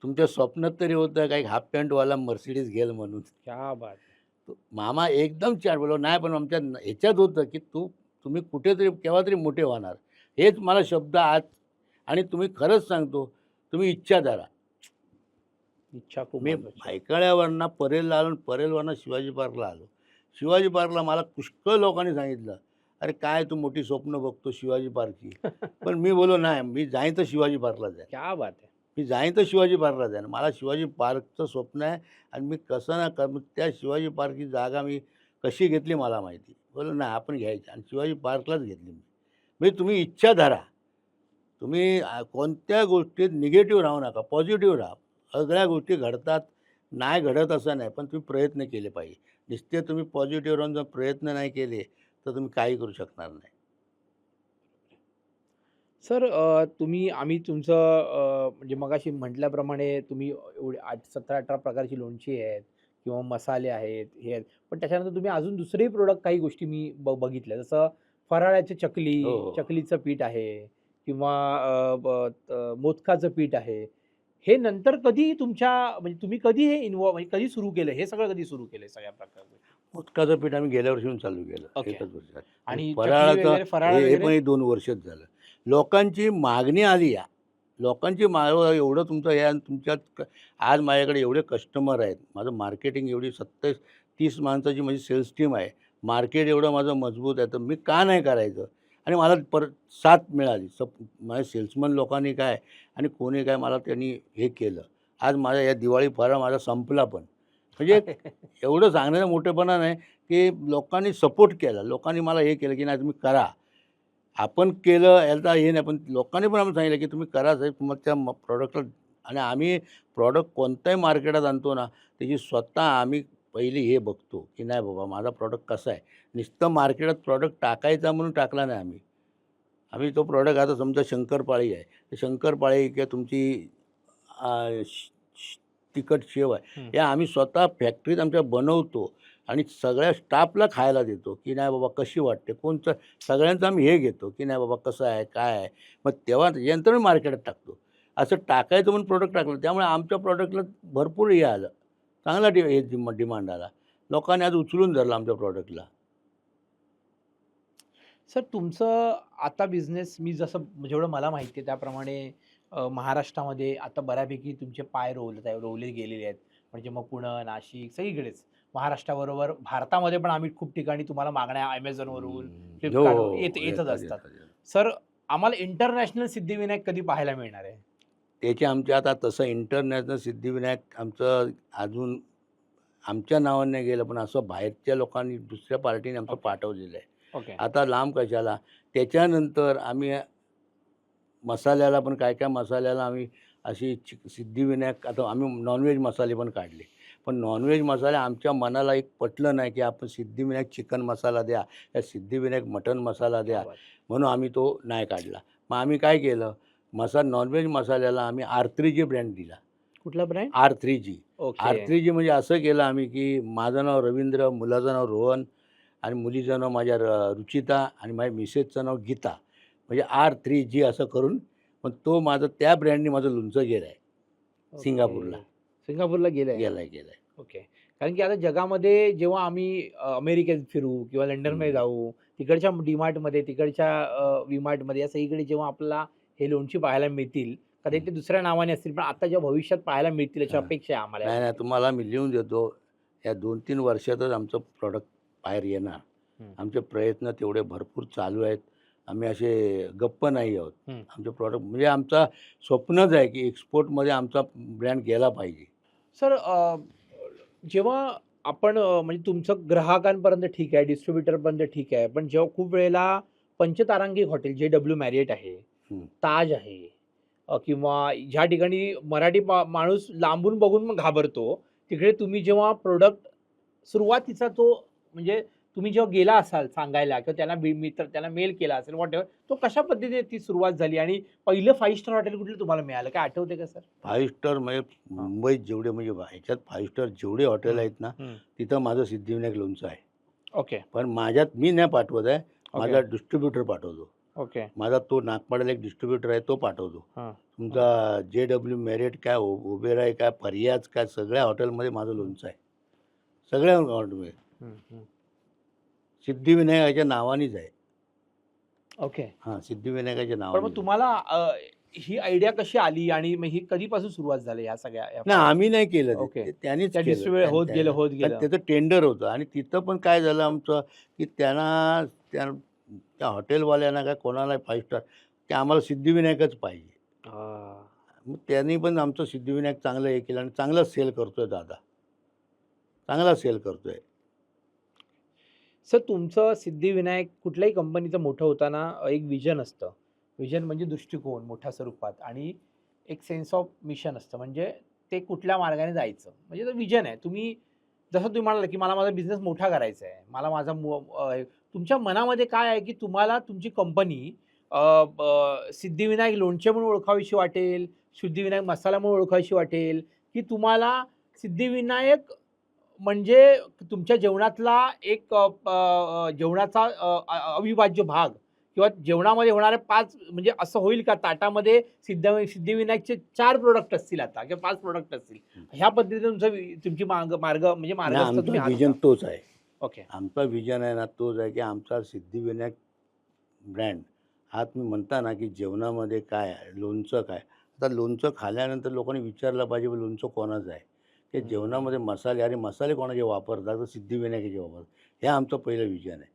"तुमच्या स्वप्नात तरी होतं काही हाफ पॅन्टवाला मर्सिडीज घेईल म्हणून." क्या बात है! तो मामा एकदम छान बोललो, "नाही, पण आमच्या ह्याच्यात होतं की तुम्ही कुठेतरी केव्हातरी मोठे होणार." हेच मला शब्द आज आणि तुम्ही खरंच सांगतो, तुम्ही इच्छा धरा. इच्छा खूप मी महत्वाची आहे. भायखळ्यावरनं परेलला आलो आणि परेलवरनं शिवाजी पार्कला आलो. शिवाजी पार्कला मला पुष्कळ लोकांनी सांगितलं, "अरे, काय तू मोठी स्वप्न बघतो शिवाजी पार्कची." पण मी बोललो, "नाही, मी जाईन तर शिवाजी पार्कला जाईन. क्या बात है! मी जाईन तर शिवाजी पार्कला जाईन. मला शिवाजी पार्कचं स्वप्न आहे आणि मी कसं ना त्या शिवाजी पार्कची जागा मी कशी घेतली मला माहिती." बोललो, "नाही, आपण घ्यायची." आणि शिवाजी पार्कलाच घेतली मी. म्हणजे तुम्ही इच्छा धरा. तुम्ही कोणत्या गोष्टीत निगेटिव्ह राहू नका, पॉझिटिव्ह राहा. सगळ्या गोष्टी घडतात, नाही घडत असं नाही, पण तुम्ही प्रयत्न केले पाहिजे. नुसते तुम्ही पॉझिटिव्ह राहून जर प्रयत्न नाही केले, तर तुम्ही काही करू शकणार नाही. सर आम्ही तुमचं म्हणजे मगाशी म्हटल्याप्रमाणे तुम्ही एवढे 17-18 प्रकारची लोणची आहेत किंवा मसाले आहेत, हे आहेत. पण त्याच्यानंतर तुम्ही अजून दुसरेही प्रोडक्ट काही गोष्टी मी बघितल्या. जसं फराळाची हो, चकली, हो. चकलीचं पीठ आहे किंवा मोदकाचं पीठ आहे. हे नंतर कधी म्हणजे तुम्ही कधी हे म्हणजे कधी सुरू केलं? हे सगळं कधी सुरू केलंय सगळ्या प्रकारचं? मोदकाचं पीठ आम्ही गेल्या वर्षीहून चालू केलं. ओके. एकच वर्षात. आणि चकली फराळाचं वगैरे, फराळ हे वगैरे? पण 2 वर्षच झालं. लोकांची मागणी आली आहे. लोकांची एवढं तुमचं हे आणि तुमच्यात आज माझ्याकडे एवढे कस्टमर आहेत. माझं मार्केटिंग एवढी 27-30 माणसाची माझी सेल्स टीम आहे. मार्केट एवढं माझं मजबूत आहे, तर मी का नाही करायचं? आणि मला परत साथ मिळाली. माझ्या सेल्समन लोकांनी काय आणि कोणी काय मला त्यांनी हे केलं. आज माझा या दिवाळी फराळ माझा संपला पण. म्हणजे एवढं सांगण्याचा मोठेपणा नाही, की लोकांनी सपोर्ट केला. लोकांनी मला हे केलं, की नाही तुम्ही करा. आपण केलं याचा हे नाही, पण लोकांनी पण आम्हाला सांगितलं, की तुम्ही करा साहेब तुमच्या प्रॉडक्टला आणि आम्ही प्रॉडक्ट कोणत्याही मार्केटात आणतो ना, त्याची स्वतः आम्ही पहिली हे बघतो, की नाही बाबा माझा प्रॉडक्ट कसा आहे. नुसतं मार्केटात प्रॉडक्ट टाकायचा म्हणून टाकला नाही आम्ही. आम्ही तो प्रॉडक्ट आता समजा शंकरपाळी आहे. तर शंकरपाळी किंवा तुमची तिखट शेव आहे. हं. हे आम्ही स्वतः फॅक्टरीत आमच्या बनवतो आणि सगळ्या स्टाफला खायला देतो, की नाही बाबा कशी वाटते, कोणचं सगळ्यांचं आम्ही हे घेतो, की नाही बाबा कसं आहे, काय आहे. मग तेव्हा यंत्र मार्केटात टाकतो. असं टाकायचं म्हणून प्रोडक्ट टाकलं. त्यामुळे आमच्या प्रॉडक्टला भरपूर हे आलं. चांगला डिमांड आला. लोकांनी आज उचलून धरलं आमच्या प्रॉडक्टला. सर तुमचं आता बिझनेस मी जसं जेवढं मला माहिती आहे त्याप्रमाणे महाराष्ट्रामध्ये आता बऱ्यापैकी तुमचे पाय रोवले गेलेले आहेत. म्हणजे मग पुणे, नाशिक सगळीकडेच. महाराष्ट्राबरोबर भारतामध्ये पण आम्ही खूप ठिकाणी तुम्हाला मागण्या Amazonवरून, हो, Flipkartवरून हो. येतच येतात, असतात. येतात, येतात. सर आम्हाला इंटरनॅशनल सिद्धिविनायक कधी पाहायला मिळणार आहे? त्याचे आमचे आता तसं इंटरनॅशनल सिद्धिविनायक आमचं अजून आमच्या नावाने नाही गेलं, पण असं बाहेरच्या लोकांनी दुसऱ्या पार्टीने आमचं ओके. पाठवलेलं आहे. ओके. आता लांब कशाला. त्याच्यानंतर आम्ही मसाल्याला पण काय मसाल्याला आम्ही अशी सिद्धिविनायक, आता आम्ही नॉनव्हेज मसाले पण काढले. पण नॉनव्हेज मसाले आमच्या मनाला एक पटलं नाही, की आपण सिद्धिविनायक चिकन मसाला द्या, या सिद्धिविनायक मटण मसाला द्या, क्या बात. म्हणून आम्ही तो नाही काढला. मग आम्ही काय केलं, नॉनव्हेज मसाल्याला आम्ही R3G ब्रँड दिला. कुठला ब्रँड? R3G. ओके. R3G म्हणजे असं केलं आम्ही, की माझं नाव रवींद्र, मुलाचं नाव रोहन आणि मुलीचं नाव माझ्या रुचिता आणि माझ्या मिसेसचं नाव गीता. म्हणजे R3G असं करून मग तो माझं त्या ब्रँडने माझं लोणचं गेलं आहे ओके. सिंगापूरला. सिंगापूरला गेलंय. गेलं. ओके. कारण की आता जगामध्ये जेव्हा आम्ही अमेरिकेत फिरू किंवा लंडनमध्ये जाऊ, तिकडच्या डीमार्टमध्ये, तिकडच्या व्हीमार्टमध्ये या सगळीकडे जेव्हा आपल्याला हे लोणची पाहायला मिळतील, कदाचित ते दुसऱ्या नावाने असतील, पण आता जेव्हा भविष्यात पाहायला मिळतील याची हां. अपेक्षा आहे आम्हाला या नाही, गोष्टी. तुम्हाला मी लिहून देतो. या 2-3 वर्षातच आमचं प्रॉडक्ट बाहेर येणार. हं. आमचे प्रयत्न तेवढे भरपूर चालू आहेत. आम्ही असे गप्प नाही आहोत. हं. आमचे प्रॉडक्ट म्हणजे आमचा स्वप्नच आहे, की एक्सपोर्टमध्ये आमचा ब्रँड गेला पाहिजे. सर जेव्हा आपण म्हणजे तुमचं ग्राहकांपर्यंत ठीक आहे, डिस्ट्रिब्युटरपर्यंत ठीक आहे, पण जेव्हा खूप वेळेला पंचतारांकिक हॉटेल JW मॅरियट आहे, हं. ताज आहे किंवा ज्या ठिकाणी मराठी माणूस लांबून बघून मग घाबरतो, तिकडे तुम्ही जेव्हा प्रोडक्ट सुरुवातीचा तो म्हणजे तुम्ही जेव्हा गेला असाल सांगायला किंवा त्याला मित्र त्याला मेल केला असेल व्हॉटएव्हर, तो कशा पद्धतीने ती सुरुवात झाली आणि पहिलं 5 स्टार हॉटेल कुठलं तुम्हाला मिळालं? काय आठवतंय का सर? 5 स्टार म्हणजे मुंबईत जेवढे म्हणजे ह्याच्यात 5 स्टार जेवढे हॉटेल आहेत ना, हं. तिथं माझं सिद्धिविनायक लोणचं आहे. ओके. पण माझ्यात मी नाही पाठवत आहे. माझा ओके. डिस्ट्रिब्युटर पाठवतो. ओके. माझा तो नागपाड्याला एक डिस्ट्रिब्युटर आहे, तो पाठवतो. हां. तुमचा JW मेरिट काय, ओबेरॉय काय, फरियाज काय, सगळ्या हॉटेलमध्ये माझं लोणचं आहे. सगळ्या हॉटेलमध्ये. हं, हं. सिद्धिविनायकाच्या नावानेच आहे. ओके. हां, सिद्धिविनायकाच्या पण नावानेच मग आहे. तुम्हाला ही आयडिया कशी आली आणि मग ही कधीपासून सुरुवात झाली ह्या सगळ्या नाही, आम्ही नाही केलं ते. ओके. ते त्यांनीच त्या केलं. डिस्ट्रिब्युट होत गेलं, होत कारण गेलं. त्याचं टेंडर होतं आणि तिथं पण काय झालं आमचं, की त्या हॉटेलवाल्यांना काय कोणाला 5 स्टार, की आम्हाला सिद्धिविनायकच पाहिजे. हां. मग त्यांनी पण आमचं सिद्धिविनायक चांगलं हे केलं आणि चांगला सेल करतोय दादा. चांगला सेल करतोय. सर तुमचं सिद्धिविनायक कुठल्याही कंपनीचं मोठं होताना एक विजन असतं. विजन म्हणजे दृष्टिकोन मोठ्या स्वरूपात आणि एक सेन्स ऑफ मिशन असतं. म्हणजे ते कुठल्या मार्गाने जायचं. म्हणजे तो विजन आहे. तुम्ही जसं तुम्ही म्हणालात, की मला माझा बिझनेस मोठा करायचा आहे. मला माझा तुमच्या मनामध्ये काय आहे, की तुम्हाला तुमची कंपनी सिद्धिविनायक लोणचे म्हणून ओळखावीशी वाटेल, सिद्धिविनायक मसाला म्हणून ओळखावीशी वाटेल, की तुम्हाला सिद्धिविनायक म्हणजे तुमच्या जेवणातला एक जेवणाचा अविभाज्य भाग किंवा जेवणामध्ये होणारे 5 म्हणजे असं होईल का ताटामध्ये सिद्धिविनायकचे 4 प्रॉडक्ट असतील आता किंवा 5 प्रॉडक्ट असतील. ह्या पद्धतीने तुमची मार्ग म्हणजे आणि मार्गस्थ तुम्ही आमचं आहात विजन का? तोच आहे. ओके. आमचा विजन आहे ना तोच आहे, की आमचा सिद्धिविनायक ब्रँड हा तुम्ही म्हणता ना, की जेवणामध्ये काय आहे, लोणचं काय. आता लोणचं खाल्ल्यानंतर लोकांनी विचारलं पाहिजे, "बा लोणचं कोणाचं आहे?" की जेवणामध्ये मसाले, अरे मसाले कोणाचे वापरतात? तर सिद्धिविनायकाचे वापरतात. हे आमचं पहिलं विजन आहे.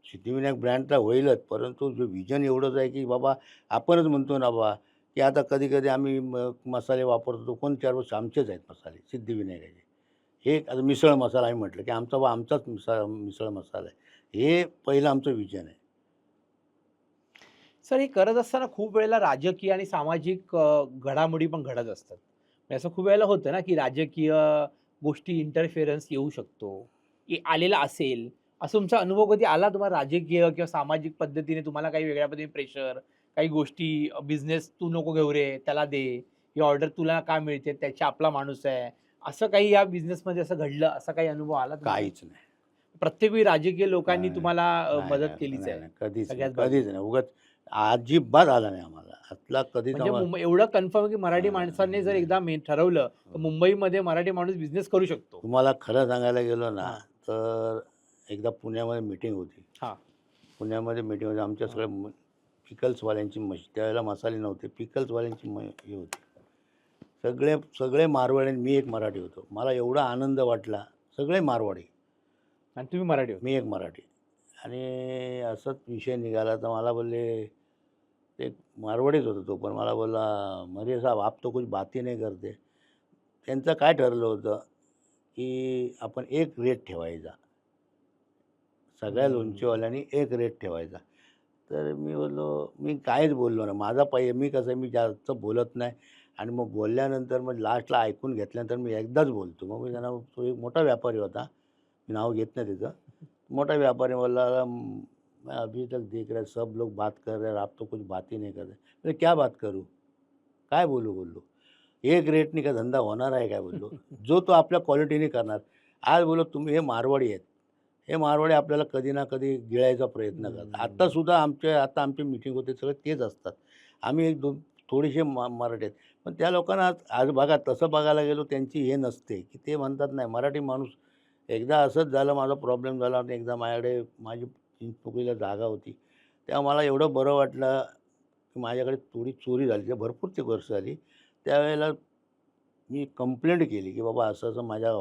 सिद्धिविनायक ब्रँड तर होईलच, परंतु जो विजन एवढंच आहे, की बाबा आपणच म्हणतो ना बाबा, की आता कधी-कधी आम्ही मसाले वापरतो. कोण 4 वर्ष आमचेच आहेत मसाले सिद्धिविनायकाचे. हे आता मिसळ मसाला आम्ही म्हटलं, की आमचाच मिसळ मसाला आहे. हे पहिलं आमचं विजन आहे. सर हे करत असताना खूप वेळेला राजकीय आणि सामाजिक घडामोडी पण घडत असतात. म्हणजे असं खूप वेळेला होतं ना, की राजकीय गोष्टी इंटरफेरन्स येऊ शकतो, की आलेला असेल. असं तुमचा अनुभव कधी आला तुम्हाला राजकीय किंवा सामाजिक पद्धतीने तुम्हाला काही वेगळ्या पद्धतीने प्रेशर, काही गोष्टी बिझनेस तू नको घेऊ रे, त्याला दे. ही ऑर्डर तुला का मिळते? त्याची आपला माणूस आहे. असं काही या बिझनेसमध्ये असं घडलं, असा काही अनुभव आला तुम्हाला? काहीच नाही. प्रत्येक वेळी राजकीय लोकांनी नाही, तुम्हाला नाही, मदत नाही, केलीच नाही, आहे. नाही. कधीच नाही, सगळ्याच कधीच बाजूने. नाही. उगाच अजिबात आला नाही आम्हाला. आतला कधीच म्हणजे आम्हाला एवढं कन्फर्म की मराठी हां, माणसाने जर नाही. एकदा ठरवलं, तर हो. मुंबईमध्ये मराठी माणूस बिझनेस करू शकतो. तुम्हाला खरं सांगायला गेलो ना, हां, तर एकदा पुण्यामध्ये मीटिंग होती. हां, पुण्यामध्ये मीटिंग होती. आमच्या हां. सगळ्या पिकल्सवाल्यांची त्यावेळेला मसाले नव्हते. पिकल्सवाल्यांची हे होती. सगळे सगळे मारवाडी आणि मी एक मराठी होतो. मला एवढा आनंद वाटला. सगळे मारवाडी, आणि तुम्ही मराठी होते. मी एक मराठी. आणि असाच विषय निघाला तर मला बोलले, ते मारवाडीच होता तो पण मला बोलला, "मरे साहब आप तो कुछ बात ही नहीं करते." त्यांचं काय ठरलं होतं, की आपण एक रेट ठेवायचा. सगळ्या लोणचेवाल्यांनी एक रेट ठेवायचा. तर मी बोललो, मी काहीच बोललो नाही. माझा मी कसं आहे, मी जास्त बोलत नाही आणि मग बोलल्यानंतर मग लास्टला ऐकून घेतल्यानंतर मी एकदाच बोलतो. मग मी त्यांना, तो एक मोठा व्यापारी होता, मी नाव घेत नाही त्याचं. मोठा व्यापारी बोलला, "मैं अभी तक देख रहा है, सब लोग बात कर रहे हैं, आप तो कुछ बात ही नहीं कर रहे." "मैं क्या बात करूँ? काय बोलू?" बोललो. "एक रेटनी का धंदा होणार आहे काय?" बोललो. "जो तो आपल्या क्वालिटीने करणार." आज बोललो, "तुम्ही हे मारवाडी आहेत. हे मारवाडी आपल्याला कधी ना कधी गिळायचा प्रयत्न करतात." आत्तासुद्धा आता आमची मीटिंग होते, सगळे तेच असतात. आम्ही एक दोन थोडेसे मराठी आहेत. पण त्या लोकांना आज आज बघा, तसं बघायला गेलो त्यांची हे नसते, की ते म्हणतात नाही मराठी माणूस. एकदा असंच झालं, माझा प्रॉब्लेम झाला आणि एकदा माझ्याकडे माझी चिंचपोकळीला जागा होती. तेव्हा मला एवढं बरं वाटलं, की माझ्याकडे थोडी चोरी झाली. ते भरपूर ती वर्ष झाली. त्यावेळेला मी कंप्लेंट केली, की बाबा असं-असं माझ्या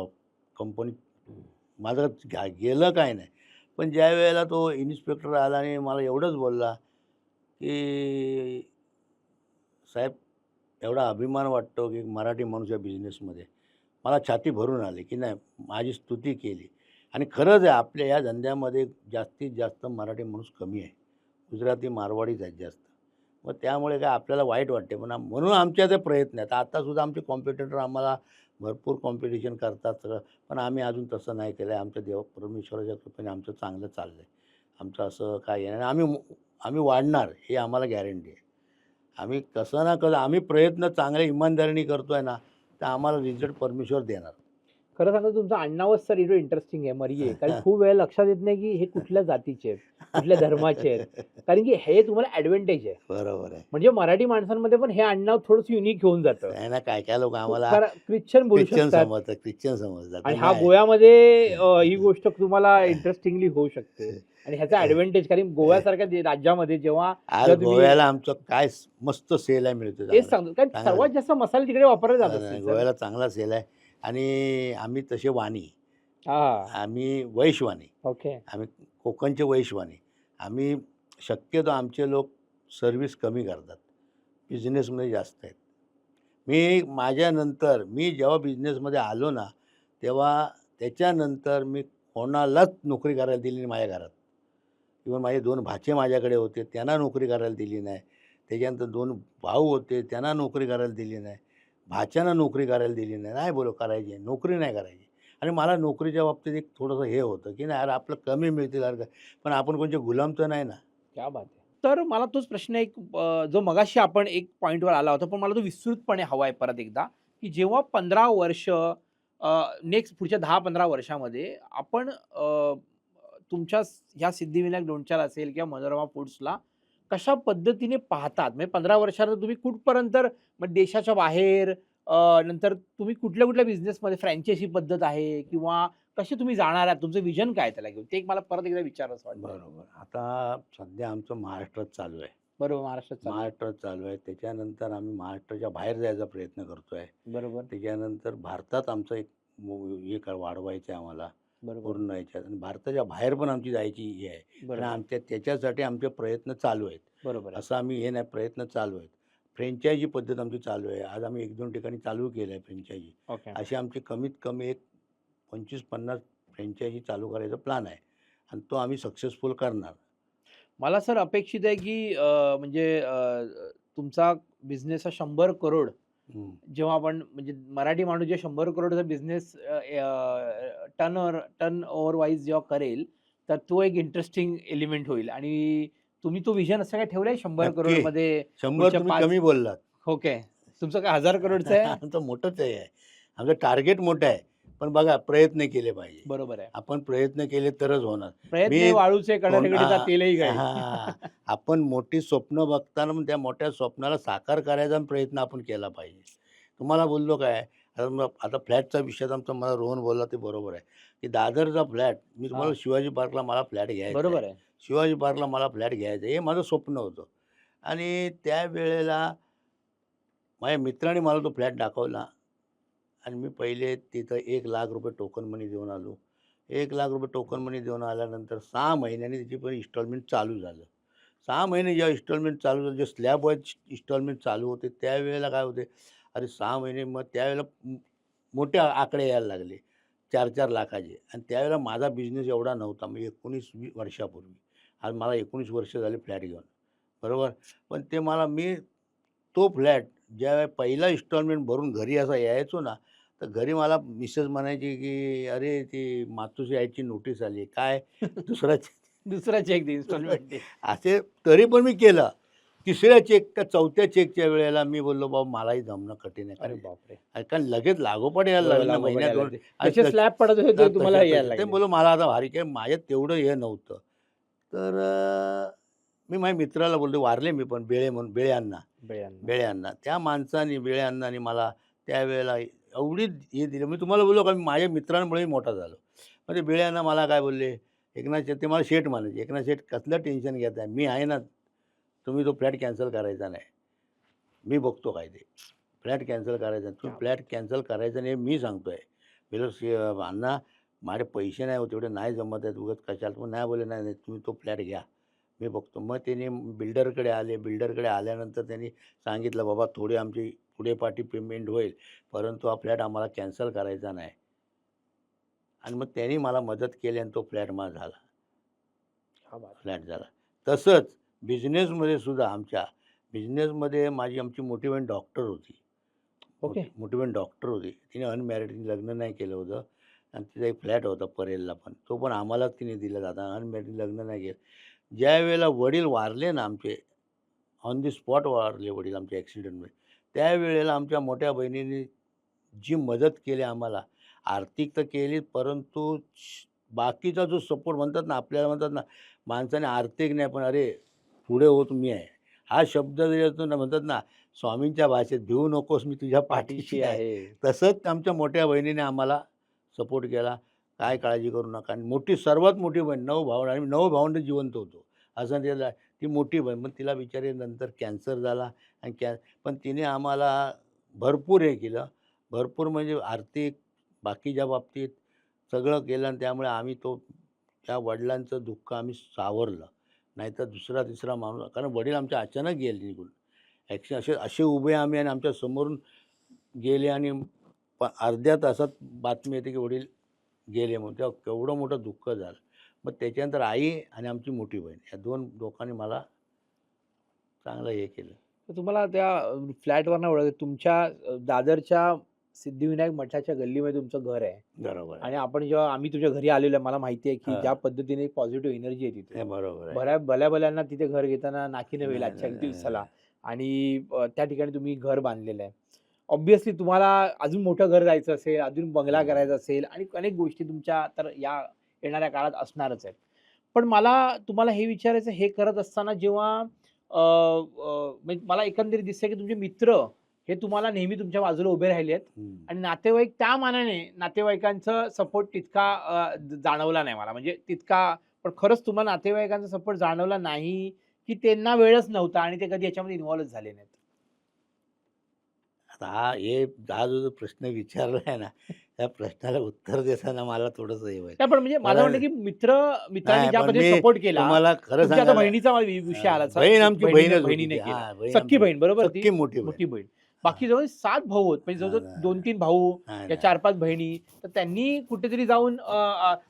कंपनीत माझं गेलं काय नाही. पण ज्यावेळेला तो इन्स्पेक्टर आला आणि मला एवढंच बोलला, की "साहेब, एवढा अभिमान वाटतो, की मराठी माणूस या बिझनेसमध्ये." मला छाती भरून आली, की नाही, माझी स्तुती केली. आणि खरंच आहे, आपल्या या धंद्यामध्ये जास्तीत जास्त मराठी माणूस कमी आहे. गुजराती, मारवाडीच आहेत जास्त. मग त्यामुळे काय आपल्याला वाईट वाटते. पण म्हणून आमच्या ते प्रयत्न आहेत. आत्तासुद्धा आमचे कॉम्पिटिटर आम्हाला भरपूर कॉम्पिटिशन करतात सगळं. पण आम्ही अजून तसं नाही केलं आहे. आमच्या परमेश्वराच्या कृपेने आमचं चांगलं चाललं आहे. आमचं असं काही आहे आणि आम्ही वाढणार, हे आम्हाला गॅरंटी आहे. आम्ही कसं ना कसं आम्ही प्रयत्न चांगल्या इमानदारीने करतोय ना, तर आम्हाला रिझल्ट परमेश्वर देणार. खरं सांगतो तुमचं आडनावच सर एवढं इंटरेस्टिंग आहे, मर्ये. कारण खूप वेळा लक्षात येत नाही, की हे कुठल्या जातीचे आहेत, कुठल्या धर्माचे आहेत. कारण की हे तुम्हाला ॲडव्हांटेज आहे. बरोबर आहे. म्हणजे मराठी माणसांमध्ये पण हे आडनाव थोडंसं युनिक होऊन जातं. आहे ना, काय-काय लोकं आम्हाला ख्रिश्चन बोलू ख्रिश्चन शकतात समजतात, ख्रिश्चन समजतात. आणि पण हा नाही. गोव्यामध्ये ही गोष्ट तुम्हाला इंटरेस्टिंगली होऊ शकते आणि ह्याचा ॲडव्हांटेज, कारण गोव्यासारख्या राज्यामध्ये जेव्हा आज जेव्हा तुम्ही गोव्याला आमचं काय मस्त सेल आहे, मिळतो तेच चांगला. सांगतो, कारण चांगला सर्वात जास्त मसाले तिकडे वापरले जात नाही, असतील सर. गोव्याला चांगला सेल आहे आणि आम्ही तसे वाणी. हां, आम्ही वैश्वानी. ओके. आम्ही कोकणचे वैश्वानी. आम्ही शक्यतो आमचे लोक सर्व्हिस कमी करतात. बिझनेसमध्ये जास्त आहेत. मी जेव्हा बिझनेसमध्ये आलो ना, तेव्हा त्याच्यानंतर मी कोणालाच नोकरी करायला दिली नाही माझ्या घरात. इव्हन माझे 2 भाचे माझ्याकडे होते, त्यांना नोकरी करायला दिली नाही. त्याच्यानंतर 2 भाऊ होते, त्यांना नोकरी करायला दिली नाही. भाच्यांना नोकरी करायला दिली नाही. नाही बोललो करायची आहे, नोकरी नाही करायची. आणि मला नोकरीच्या बाबतीत एक थोडंसं हे होतं, की नाही यार आपलं कमी मिळतील यार, पण आपण कोणचे गुलाम तर नाही ना. क्या बात है! तर मला तोच प्रश्न एक जो मगाशी आपण एक पॉइंटवर आला होता, पण मला तो विस्तृतपणे हवा आहे परत एकदा, की जेव्हा 15 वर्ष नेक्स्ट पुढच्या 10-15 वर्षामध्ये आपण तुमच्या ह्या सिद्धिविनायक लोणच्याला असेल किंवा मनोरमा फूड्सला कशा पद्धतीने पाहतात? म्हणजे 15 वर्षानंतर तुम्ही कुठपर्यंत, मग देशाच्या बाहेर, नंतर तुम्ही कुठल्या-कुठल्या बिझनेसमध्ये फ्रँचायझी पद्धत आहे किंवा कसे तुम्ही जाणार आहात? तुमचं व्हिजन काय आहे त्याला घेऊन? ते एक मला परत एकदा विचारावसं वाटतं. बरोबर. आता सध्या आमचं महाराष्ट्रात चालू आहे. बरोबर, महाराष्ट्रात चालू आहे. महाराष्ट्रात चालू आहे. त्याच्यानंतर आम्ही महाराष्ट्राच्या बाहेर जायचा प्रयत्न करतोय. बरोबर, त्याच्यानंतर भारतात आमचं एक वाढवायचं आहे आम्हाला बरोबर, पूर्ण ह्याच्यात, आणि भारताच्या बाहेर पण आमची जायची हे आहे. आणि बरोबर, त्याच्यासाठी आमचे प्रयत्न चालू आहेत. बरोबर आहे. असं आम्ही हे नाही, प्रयत्न चालू आहेत. फ्रँचायझी पद्धत आमची चालू आहे. आज आम्ही 1-2 ठिकाणी चालू केलं आहे फ्रँचायझी. ओके. अशी आमची कमीत कमी एक 25-50 फ्रँचायझी चालू करायचा प्लॅन आहे आणि तो आम्ही सक्सेसफुल करणार. मला सर अपेक्षित आहे, की म्हणजे तुमचा बिझनेस हा 100 करोड, हं. जेव्हा आपण म्हणजे मराठी माणूस जे 100 करोडचा बिझनेस टर्न ओव्हर वाईज जेव्हा करेल, तर तो एक इंटरेस्टिंग एलिमेंट होईल आणि तुम्ही तो व्हिजन असं काय ठेवलाय 100 नक्की. करोडमध्ये 100 पुढच्या तुम्ही 5? कमी बोललात. ओके. तुमचं काय 1000 करोडचं आहे? आमचं मोठंच आहे. आमचं टार्गेट मोठं आहे. पण बघा, प्रयत्न केले पाहिजे. बरोबर आहे. आपण प्रयत्न केले तरच होणार. प्रयत्न वाळूचे कणा-रेगडीचा तेलही गाळी. आपण मोठी स्वप्न बघताना मग त्या मोठ्या स्वप्नाला साकार करायचा प्रयत्न आपण केला पाहिजे. तुम्हाला बोललो काय, आता फ्लॅटचा विषय आमचा, मला रोहन बोलला ते बरोबर आहे, की दादरचा फ्लॅट मी तुम्हाला हां. शिवाजी पार्कला मला फ्लॅट घ्यायचा आहे. बरोबर आहे. शिवाजी पार्कला मला फ्लॅट घ्यायचा आहे, हे माझं स्वप्न होतं. आणि त्यावेळेला माझ्या मित्राने मला तो फ्लॅट दाखवला आणि मी पहिले तिथं ₹1,00,000 टोकन मनी देऊन आलो. ₹1,00,000 टोकन मनी देऊन आल्यानंतर 6 महिन्यांनी त्याची पण इन्स्टॉलमेंट चालू झालं. 6 महिने जेव्हा इन्स्टॉलमेंट चालू झालं, जे स्लॅब वाईज इन्स्टॉलमेंट चालू होते, त्यावेळेला काय होते, अरे 6 महिने, मग त्यावेळेला मोठे आकडे यायला लागले. 4-4 लाखाचे आणि त्यावेळेला माझा बिझनेस एवढा नव्हता. म्हणजे 19-20 वर्षापूर्वी. आज मला 19 वर्ष झाली फ्लॅट घेऊन. बरोबर. पण ते मला मी तो फ्लॅट ज्यावेळेला पहिला इन्स्टॉलमेंट भरून घरी असा यायचो ना, तर घरी मला मिसेस म्हणायची, की "अरे, ती मातोश्री नोटीस आली." काय दुसरा दुसरा चेक दे, इन्स्टॉलमेंट दे. असे तरी पण मी केलं. तिसऱ्या चेक का चौथ्या चेकच्या वेळेला मी बोललो, "बाबा मलाही जमणं कठीण आहे." अरे कारण बापरे! कारण लगेच लागोपाठ यायला हो, लागले ना, लागोपाठ महिन्यात यायला 2 लागले. आणि जसे स्लॅब पडत होते ते तुम्हाला यायला ते लागले. बोललो, "मला आता भारी काय माझ्यात तेवढं हे नव्हतं." तर मी माझ्या मित्राला बोललो, वारले मी पण बेळे म्हणून बेळ्यांना. बेळ्यांना. बेळ्यांना. त्या माणसाने बेळ्यांनाने मला त्यावेळेला एवढी हे दिली. मी तुम्हाला बोललो का मी माझ्या मित्रांमुळे मोठा झालो. मग ते बेळ्यांना मला काय बोलले, "एकनाथ शेठ" ते मला शेठ म्हणायचे. "एकनाथ शेठ कसलं टेन्शन घेताय? मी आहे ना. तुम्ही तो फ्लॅट कॅन्सल करायचा नाही. मी बघतो काय ते. फ्लॅट कॅन्सल करायचा नाही. तुम्ही क्या फ्लॅट कॅन्सल करायचा नाही मी सांगतोय." मी म्हणलो, "अण्णा माझे पैसे नाही हो तेवढे नाही जमत आहेत उगाच कशाला." मग नाही बोलले, "नाही, नाही तुम्ही तो फ्लॅट घ्या. मी बघतो." मग त्याने बिल्डरकडे आले. बिल्डरकडे आल्यानंतर त्यांनी सांगितलं, "बाबा थोडी आमची पुढेपाठी पेमेंट होईल, परंतु हा फ्लॅट आम्हाला कॅन्सल करायचा नाही." आणि मग त्यांनी मला मदत केली आणि तो फ्लॅट माझा झाला. क्या बात है! फ्लॅट झाला. तसंच बिझनेसमध्ये सुद्धा बिझनेसमध्ये आमची मोठी बहीण डॉक्टर होती. ओके. मोठी बहीण डॉक्टर होती. तिने अनमॅरिड लग्न नाही केलं होतं आणि तिचा एक फ्लॅट होता परेलला पण. तो पण आम्हालाच तिने दिला होता. अनमॅरिड लग्न नाही केलं. ज्यावेळेला वडील वारले ना आमचे, ऑन दी स्पॉट वारले वडील आमच्या ॲक्सिडेंटमध्ये. त्यावेळेला आमच्या मोठ्या बहिणीने जी मदत केली आम्हाला, आर्थिक तर केली परंतु बाकीचा जो सपोर्ट म्हणतात ना, आपल्याला म्हणतात ना, माणसाने आर्थिक नाही पण "अरे, पुढे हो मी आहे." हा शब्द जरी येतो ना, म्हणतात ना, स्वामींच्या भाषेत "भिवू नकोस मी तुझ्या पाठीशी पाठीशी आहे." आहे. तसंच आमच्या मोठ्या बहिणीने आम्हाला सपोर्ट केला. "काय काळजी करू नका." आणि सर्वात मोठी बहीण 9 भावंड आणि 9 भावंड जिवंत होतो. असं त्याला ती मोठी बहीण. मग तिला बिचारी नंतर कॅन्सर झाला आणि पण तिने आम्हाला भरपूर हे केलं. भरपूर म्हणजे आर्थिक, बाकीच्या बाबतीत सगळं केलं आणि त्यामुळे आम्ही त्या वडिलांचं दुःख आम्ही सावरलं. नाहीतर दुसरा-तिसरा माणूस कारण वडील आमचे अचानक गेले निघून. असे असे उभे आम्ही आणि आमच्या समोरून गेले आणि अर्ध्या तासात बातमी येते की वडील गेले म्हणून. तेव्हा केवढं मोठं दुःख झालं. मग त्याच्यानंतर आई आणि आमची मोठी बहीण या 2 लोकांनी मला चांगलं हे केलं. तर तुम्हाला त्या फ्लॅटवरनं ओळख तुमच्या दादरच्या सिद्धिविनायक मठाच्या गल्लीमध्ये तुमचं घर आहे. बरोबर आहे. आणि आपण जेव्हा आम्ही तुझ्या घरी आलेलो आहे, मला माहिती आहे, की हां. ज्या पद्धतीने पॉझिटिव्ह एनर्जी आहे तिथे. हे बरोबर आहे. भल्या-भल्यांना तिथे घर घेताना नाकीनऊ होईल नाही, आजच्या नाही, नाही, दिवसाला नाही. आणि त्या ठिकाणी तुम्ही घर बांधलेलं आहे. ऑब्व्हियसली तुम्हाला अजून मोठं घर जायचं असेल, अजून बंगला हं. करायचा असेल आणि अनेक गोष्टी तुमच्या तर या येणाऱ्या काळात असणारच आहेत. पण मला तुम्हाला हे विचारायचं हे करत असताना जेव्हा म्हणजे मला एकंदरीत दिसतंय, की तुमचे मित्र हे तुम्हाला नेहमी तुमच्या बाजूला उभे राहिले आहेत हं. आणि नातेवाईक त्या मानाने नातेवाईकांचा सपोर्ट तितका जाणवला नाही मला. म्हणजे तितका पण खरंच तुम्हाला नातेवाईकांचा सपोर्ट जाणवला नाही, की त्यांना वेळच नव्हता आणि ते कधी याच्यामध्ये इन्व्हॉल्वच झाले नाहीत? आता हा जो प्रश्न विचारला आहे ना, त्या प्रश्नाला उत्तर देताना मला थोडंसं हे व्हायचं. नाही पण म्हणजे माझं म्हणणं, मला की मित्रांनी नाही, ज्या पण पद्धतीने मी सपोर्ट केला, तुम्हाला खरं तुमच्या आता सांगायला बहिणीचा मला विषय आला. बहीण आमची बहीणच होती बहिणीने ती. केला. हां, बहीण सख्खी आमची बहीण बरोबर ती? सख्खी मोठी बहीण. मोठी बहीण. हां. बाकी जवळ 7 भाऊ आहेत. म्हणजे नाही, जवळ-जवळ नाही. 2-3 भाऊ नाही, या नाही. 4-5 बहिणी. तर त्यांनी कुठेतरी जाऊन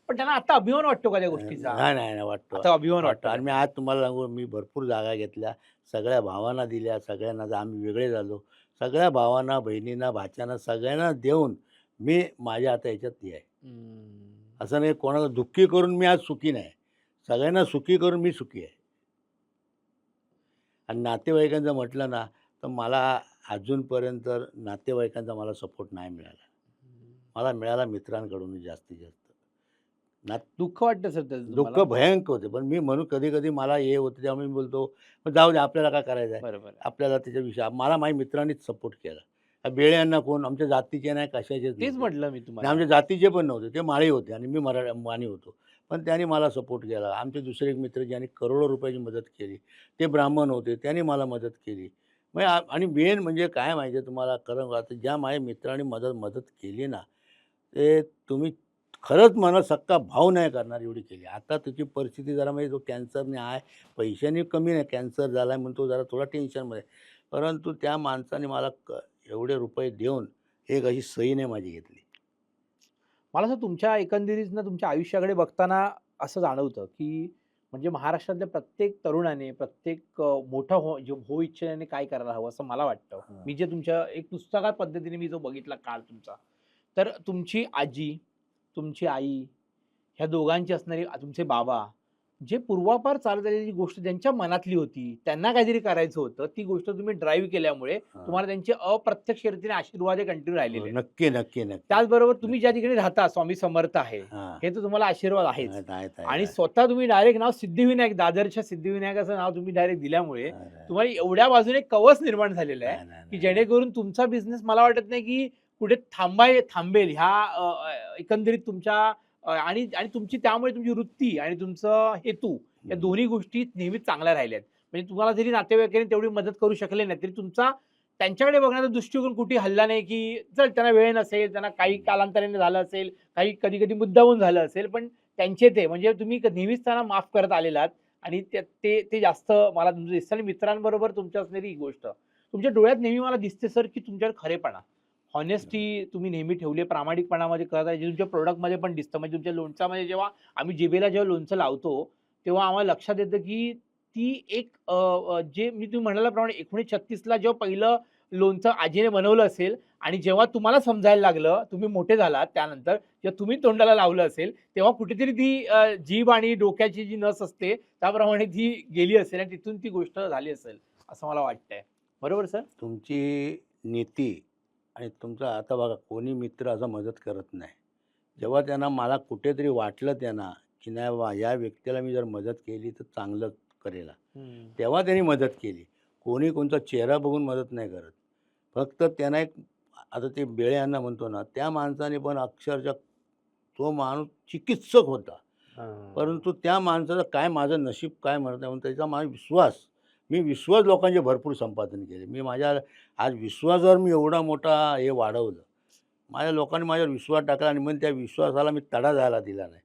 पण त्यांना आता अभिमान वाटतो का त्या गोष्टीचा? नाही, नाही, नाही वाटतो. आता अभिमान वाटतो वाटतो आणि मी त्यांना. आज तुम्हाला सांगू मी भरपूर जागा घेतल्या. सगळ्या भावांना दिल्या. सगळ्यांना आम्ही वेगळे झालो. सगळ्या भावांना, बहिणींना, भाच्यांना सगळ्यांना देऊन मी माझ्या आता ह्याच्यात हे आहे. हं. असं नाही कोणाला दुःखी करून मी आज सुखी नाही. सगळ्यांना सुखी करून मी सुखी आहे. आणि नातेवाईकांचं म्हटलं ना, तर मला अजूनपर्यंत नातेवाईकांचा मला सपोर्ट नाही मिळाला. मला मिळाला मित्रांकडून जास्तीत जास्त. नात दुःख वाटतं सर त्याचं दुःख तुम्हाला? भयंकर होतं. पण मी म्हणून कधी-कधी मला हे होतं त्यामुळे मी बोलतो, "मग जाऊ दे आपल्याला काय करायचं आहे? बरोबर आहे. आपल्याला त्याच्याविषयी" मला माझ्या मित्रांनीच सपोर्ट केला. बेळे यांना कोण आमच्या जातीचे नाही, कशाचेच तेच नव्हते. म्हटलं मी आणि तुम्हाला. आमच्या जातीचे पण नव्हते. ते माळी होते आणि मी माणी होतो. पण त्यांनी मला सपोर्ट केला. आमचे दुसरे एक मित्र ज्यांनी करोडो रुपयाची मदत केली. ते ब्राह्मण होते. त्यांनी मला मदत केली. म्हणजे आणि मेन म्हणजे काय माहिती आहे तुम्हाला खरं आता ज्या माझ्या मित्रांनी मदत केली ना, ते तुम्ही खरंच मला सक्का भाव नाही करणार एवढी केली. आता त्याची परिस्थिती जरा म्हणजे तो कॅन्सरने आहे. पैशाने कमी नाही, कॅन्सर झाला आहे म्हणून तो जरा थोडा टेन्शनमध्ये आहे. परंतु त्या माणसाने मला एवढे रुपये देऊन एक अशी सही नाही माझी घेतली. मला असं तुमच्या एकंदरीतनं तुमच्या आयुष्याकडे बघताना असं जाणवतं, की म्हणजे महाराष्ट्रातल्या प्रत्येक तरुणाने, प्रत्येक मोठा होऊ इच्छेने काय करायला हवं असं मला वाटतं. हां. मी जे तुमच्या एक पुस्तकात पद्धतीने मी जो बघितला काळ तुमचा, तर तुमची आजी, तुमची आई ह्या दोघांची असणारे तुमचे बाबा, जे पूर्वापार चालत आलेली गोष्ट त्यांच्या मनातली होती, त्यांना काहीतरी करायचं होतं, ती गोष्ट तुम्ही ड्राईव्ह केल्यामुळे हां. तुम्हाला त्यांचे अप्रत्यक्षरित्याने आशीर्वाद हे कंटिन्यू राहिलेले आहेत. नक्की, नक्की, नक्की. त्याचबरोबर तुम्ही ज्या नक्की. ठिकाणी राहता, स्वामी समर्थ आहे, हां. हे तर तुम्हाला आशीर्वाद आहेच. आहेत, आहेत, आहेत, आणि आहेत. स्वतः तुम्ही डायरेक्ट नाव सिद्धिविनायक, दादरच्या सिद्धिविनायकाचं नाव तुम्ही डायरेक्ट दिल्यामुळे अरे! तुम्हाला एवढ्या बाजूने कवच निर्माण झालेलं आहे, नाही, नाही, की नाही. जेणेकरून तुमचा बिझनेस मला वाटत नाही, की कुठे थांबेल ह्या एकंदरीत तुमच्या आणि आणि तुमची त्यामुळे तुमची वृत्ती आणि तुमचं हेतू या दोन्ही गोष्टी नेहमीच चांगल्या राहिल्यात. म्हणजे तुम्हाला जरी नातेवाईकांनी तेवढी मदत करू शकले नाही, तरी तुमचा त्यांच्याकडे बघण्याचा दृष्टिकोन कुठे हलला नाही, की चल त्यांना वेळ नसेल, त्यांना काही कालांतराने झालं असेल, काही कधी-कधी मुद्दामून झालं असेल, पण त्यांचे ते म्हणजे तुम्ही नेहमीच त्यांना माफ करत आलेलात आणि ते ते ते जास्त मला तुमचं दिसतं आणि मित्रांबरोबर तुमची असणारी ही गोष्ट. तुमच्या डोळ्यात नेहमी मला दिसते सर, की तुमच्याकडे खरेपणा, हॉनेस्टी तुम्ही नेहमी ठेवली, प्रामाणिकपणामध्ये करत आहे, जे तुमच्या प्रॉडक्टमध्ये पण दिसतं. म्हणजे तुमच्या लोणच्यामध्ये जेव्हा आम्ही जिभेला जेव्हा लोणचं लावतो, तेव्हा आम्हाला लक्षात येतं, की ती एक जे मी तुम्ही म्हणाल्याप्रमाणे 1936 ला जेव्हा पहिलं लोणचं आजीने बनवलं असेल आणि जेव्हा तुम्हाला समजायला लागलं, तुम्ही मोठे झालात त्यानंतर, जेव्हा तुम्ही तोंडाला लावलं असेल, तेव्हा कुठेतरी ती जीभ आणि डोक्याची जी नस असते, त्याप्रमाणे ती गेली असेल आणि तिथून ती गोष्ट झाली असेल, असं मला वाटतंय. बरोबर सर? तुमची नीती आणि तुमचा आता बघा कोणी मित्र असं मदत करत नाही. जेव्हा त्यांना मला कुठेतरी वाटलं त्यांना, की नाही बाबा या व्यक्तीला मी जर मदत केली तर चांगलं करेल. हं. तेव्हा त्यांनी मदत केली. कोणी कोणचा चेहरा बघून मदत नाही करत. फक्त त्यांना एक आता ते बेळे यांना म्हणतो ना, त्या माणसाने पण अक्षरशः तो माणूस चिकित्सक होता. हां. परंतु त्या माणसाचं काय माझं नशीब काय म्हणत नाही, म्हणून त्याचा माझा विश्वास, मी विश्वास लोकांचे भरपूर संपादन केले. मी माझ्या आज विश्वासावर मी एवढा मोठा हे वाढवलं. माझ्या लोकांनी माझ्यावर विश्वास टाकला आणि मग त्या विश्वासाला मी तडा जायला दिला नाही.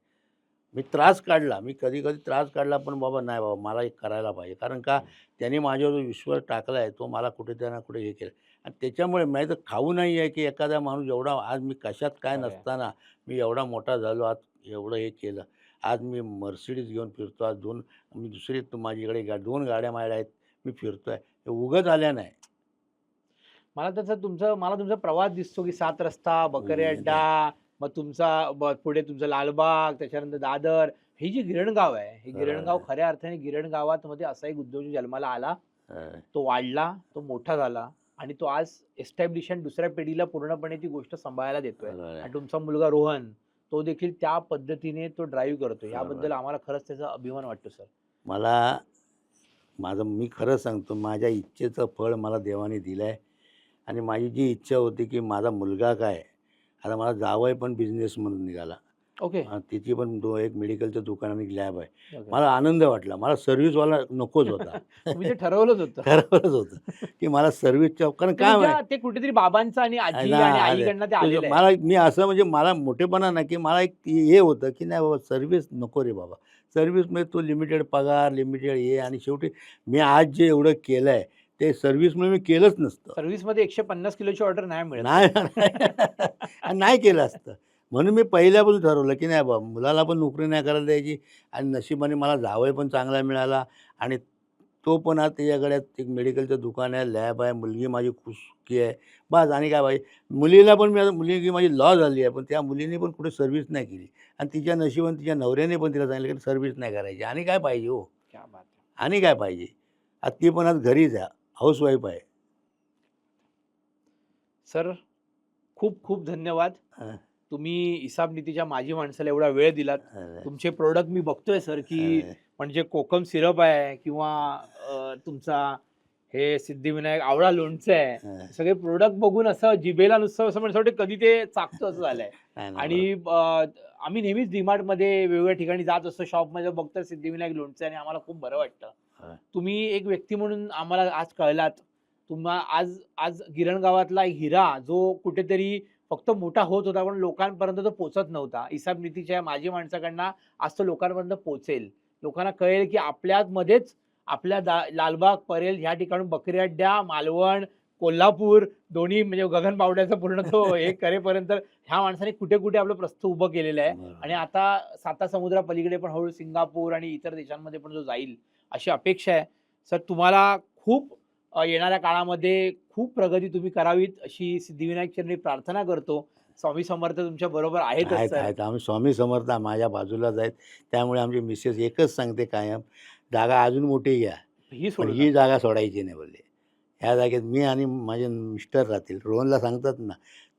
मी त्रास काढला. मी कधी-कधी त्रास काढला, पण बाबा नाही बाबा मला हे करायला पाहिजे. कारण का त्यांनी माझ्यावर जो विश्वास टाकला आहे, तो मला कुठे ना कुठे हे केलं आणि त्याच्यामुळे नाही तर खाऊ नाही आहे, की एखादा माणूस एवढा आज मी कशात काय खरं आहे. नसताना मी एवढा मोठा झालो, आज एवढं हे केलं. आज मी Mercedes घेऊन फिरतो. आज मी दुसरी माझ्याकडे 2 गाड्या माझ्या आहेत. मी फिरतोय. हे उगाच आल्या नाही. मला तुमचा प्रवास दिसतो, की 7 रस्ता, बकरे अड्डा, मग तुमचा पुढे तुमचं लालबाग, त्याच्यानंतर दादर. ही जी गिरणगाव आहे, हे गिरणगाव खऱ्या अर्थाने गिरणगावात मध्ये असा एक उद्योजक जन्माला आला, अ, तो वाढला, तो मोठा झाला आणि तो आज एस्टॅब्लिश आणि दुसऱ्या पिढीला पूर्णपणे ती गोष्ट सांभाळायला देतोय. बरोबर आहे. आणि तुमचा मुलगा रोहन, तो देखील त्या पद्धतीने तो ड्राईव्ह करतो. बरोबर. याबद्दल आम्हाला खरंच त्याचा अभिमान वाटतो सर. मला मी खरं सांगतो माझ्या इच्छेचं फळ मला देवाने दिलं आहे आणि माझी जी इच्छा होती, की माझा मुलगा काय, आता मला जावई पण बिझनेसमधून निघाला. ओके. तिची पण एक मेडिकलचं दुकान आणि लॅब आहे. ओके. मला आनंद वाटला. मला सर्व्हिसवाला नकोच होता. तुम्ही ते ठरवलंच होतं. ठरवलंच होतं, की मला सर्व्हिसच्या कारण ते काय तुमच्या ते कुठेतरी बाबांचं आणि आजी ना आणि अरे, आईकडनं ते आलेलं आहे. मला मी असं म्हणजे मला मोठेपणा नाही, की मला एक हे होतं, की नाही बाबा सर्व्हिस नको रे बाबा. सर्व्हिसमध्ये तो लिमिटेड पगार, लिमिटेड हे आणि शेवटी मी आज जे एवढं केलं आहे, ते सर्व्हिसमध्ये मी केलंच नसतं. सर्व्हिसमध्ये 150 किलोची ऑर्डर नाही मिळत. नाही, आणि नाही केलं असतं. म्हणून मी पहिल्यापासून ठरवलं, की नाही बाबा मुलाला पण नोकरी नाही करायला द्यायची आणि नशिबाने मला जावई पण चांगला मिळाला आणि तो पण आज त्याच्याकडे एक मेडिकलचं दुकान आहे, लॅब आहे, मुलगी माझी खुशकी आहे. बस आणि काय पाहिजे. मुलीला पण मी आता मुलगी माझी लॉ झाली आहे, पण त्या मुलीने पण कुठे सर्व्हिस नाही केली आणि तिच्या नशिबाने तिच्या नवऱ्याने पण तिला सांगितलं, की सर्व्हिस नाही करायची. आणि काय पाहिजे हो? क्या बात है! आणि काय पाहिजे? आता ती पण आज घरीच आहे, हाऊसवाईफ आहे. सर, खूप खूप धन्यवाद. हं, तुम्ही हिसाब नीतीच्या माजी माणसाला एवढा वेळ दिलात. अरे, तुमचे प्रॉडक्ट मी बघतोय सर, की अरे, म्हणजे कोकम सिरप आहे किंवा तुमचा हे सिद्धिविनायक आवळा लोणचं आहे. अरे. सगळे प्रॉडक्ट बघून असं जिभेला नुसतं असं म्हणतो कधी ते चाखतं असं झालंय. नाही, नाही, आणि आम्ही नेहमीच डीमार्टमध्ये वेगवेगळ्या ठिकाणी जात असतो शॉपमध्ये बघतो सिद्धिविनायक लोणचं आणि आम्हाला खूप बरं वाटतं. बरोबर. तुम्ही एक व्यक्ती म्हणून आम्हाला आज कळलात. आज आज गिरणगावातला एक हिरा जो कुठेतरी फक्त मोठा होत होता, पण लोकांपर्यंत तो पोहोचत नव्हता. हिसाब नीतीच्या माजी माणसाकडनं आज तो लोकांपर्यंत पोहोचेल. लोकांना कळेल, की आपल्यामध्येच आपल्या लालबाग, परेल ह्या ठिकाणून बकरी अड्डा, मालवण, कोल्हापूर दोन्ही म्हणजे गगन बावड्याचा पूर्ण तो हे करेपर्यंत ह्या माणसाने कुठे कुठे आपलं प्रस्थ उभं केलेलं आहे. आणि बरोबर. आता साता समुद्रापलीकडे पण हळूहळू सिंगापूर आणि इतर देशांमध्ये पण जो जाईल अशी अपेक्षा आहे. सर तुम्हाला खूप येणाऱ्या काळामध्ये खूप प्रगती तुम्ही करावीत अशी सिद्धिविनायक चरणी प्रार्थना करतो. स्वामी समर्थ तुमच्या बरोबर आहेतच आहेत, सर. आहेत. आम्ही स्वामी समर्थ माझ्या बाजूलाच आहेत. त्यामुळे आमची मिसेस एकच सांगते कायम, "जागा अजून मोठी घ्या, ही पण सोडू ही नका. जागा सोडायची नाही" बोलले. ह्या जागेत मी आणि माझे मिस्टर राहतील. रोहनला सांगतात ना,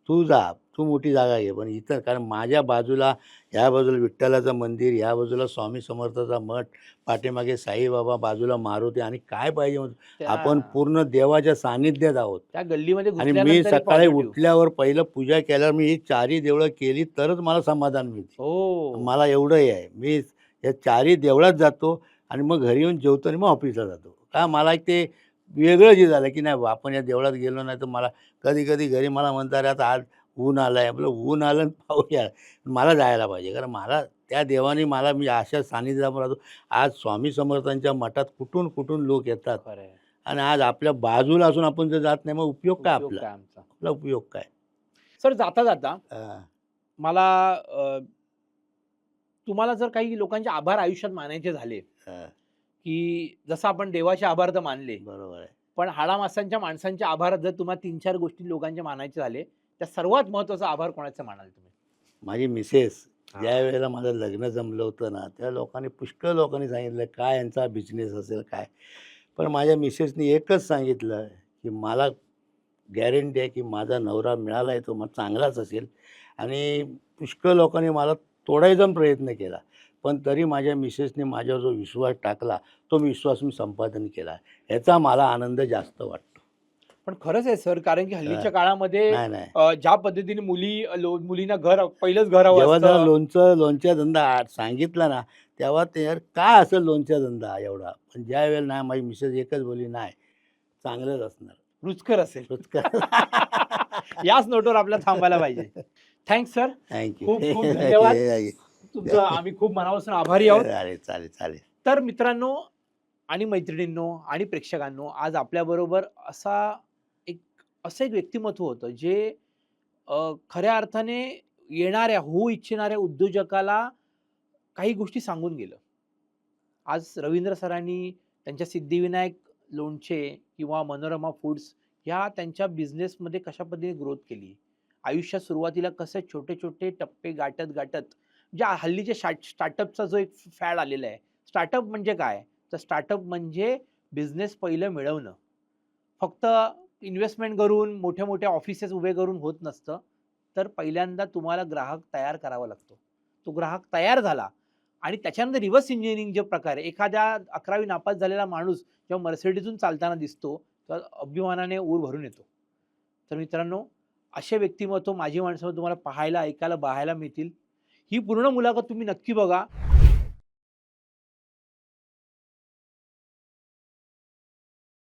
"तू जा, तू मोठी जागा घे, पण इथं" कारण माझ्या बाजूला, ह्या बाजूला विठ्ठलाचं मंदिर, ह्या बाजूला स्वामी समर्थाचा मठ, पाठीमागे साईबाबा, बाजूला मारुती आणि काय पाहिजे मग? त्या आपण पूर्ण देवाच्या सानिध्यात आहोत. त्या गल्लीमध्ये आणि मी घुसल्यानंतर एक सकाळी पॉझिटिव्ह. उठल्यावर पहिलं पूजा केल्यावर मी ही 4ही देवळं केली तरच मला समाधान मिळते. हो. मला एवढंही आहे. मी या 4ही देवळात जातो आणि मग घरी येऊन जेवतो आणि मग ऑफिसला जातो. का मला एक ते वेगळं जे झालं, की नाही बा आपण या देवळात गेलो नाही तर मला कधी-कधी घरी मला म्हणतात, "अरे आता आज ऊन आलं आहे." म्हटलं, "ऊन आलं आणि पाऊस आला." मला जायला पाहिजे. कारण मला त्या देवाने मला मी अशा सानिध्यात राहतो. आज स्वामी समर्थांच्या मठात कुठून-कुठून लोक येतात खरं आहे. आणि आज आपल्या बाजूला असून आपण जर जात नाही, मग उपयोग काय उपयोग आपला? काय आमचा? आपला उपयोग काय? सर जाता हां, मला तुम्हाला जर काही लोकांचे आभार आयुष्यात मानायचे झाले, हां. की जसं आपण देवाचे आभार तर मानले, बरोबर आहे. पण हाडामासांच्या माणसांचे आभार जर तुम्हाला 3-4 गोष्टी लोकांचे मानायचे झाले, त्या सर्वात महत्त्वाचा आभार कोणाचा मानाल तुम्ही? माझी मिसेस हां. ज्यावेळेला माझं लग्न जमलं होतं ना, त्या लोकांनी पुष्कळ लोकांनी सांगितलं, "काय यांचा बिझनेस असेल काय?" पण माझ्या मिसेसनी एकच सांगितलं, की "मला गॅरंटी आहे, की माझा नवरा मिळाला आहे तो मग चांगलाच असेल." आणि पुष्कळ लोकांनी मला तोडायचा प्रयत्न केला. पण तरी माझ्या मिसेसने माझ्यावर जो विश्वास टाकला, तो विश्वास मी संपादन केला. ह्याचा मला आनंद जास्त वाटतो. पण खरंच आहे सर, कारण की हल्लीच्या काळामध्ये नाही, नाही. ज्या पद्धतीने मुलींना घर पहिलंच घर हवं जेव्हा त्याला असतं. लोणच्या धंदा सांगितला ना, तेव्हा ते यार काय असेल लोणच्या धंदा एवढा? पण ज्यावेळेला नाही माझी मिसेस एकच बोलली, "नाही, चांगलंच असणार." रुचकर असेल. रुचकर. याच नोटवर आपल्याला थांबायला पाहिजे. Thanks sir. Thank you. खूप धन्यवाद. तुमचं आम्ही खूप मनापासून आभारी आहोत. चालेल, चालेल, चालेल. तर मित्रांनो आणि मैत्रिणींनो आणि प्रेक्षकांनो, आज आपल्याबरोबर एक असं एक व्यक्तिमत्व होतं जे खऱ्या अर्थाने होऊ इच्छिणाऱ्या उद्योजकाला काही गोष्टी सांगून गेलं. आज रवींद्र सरांनी त्यांच्या सिद्धिविनायक लोणचे किंवा मनोरमा फूड्स ह्या त्यांच्या बिझनेसमध्ये कशा पद्धतीने ग्रोथ केली. आयुष्यात सुरुवातीला कसे छोटे-छोटे टप्पे गाठत ज्या हल्लीच्या स्टार्टअपचा जो एक फॅड आलेला आहे. स्टार्टअप म्हणजे काय? तर स्टार्टअप म्हणजे बिझनेस पहिलं मिळवणं. फक्त इन्व्हेस्टमेंट करून मोठ्या-मोठ्या ऑफिसेस उभे करून होत नसतं. तर पहिल्यांदा तुम्हाला ग्राहक तयार करावा लागतो. तो ग्राहक तयार झाला आणि त्याच्यानंतर रिव्हर्स इंजिनिअरिंग जे प्रकार आहे, एखाद्या 11वी नापास झालेला माणूस जेव्हा मर्सिडीजहून चालताना दिसतो, तर अभिमानाने ऊर भरून येतो. तर मित्रांनो, असे व्यक्तिमत्व माझी माणसं तुम्हाला पाहायला, ऐकायला, पाहायला मिळतील. ही पूर्ण मुलाखत तुम्ही नक्की बघा.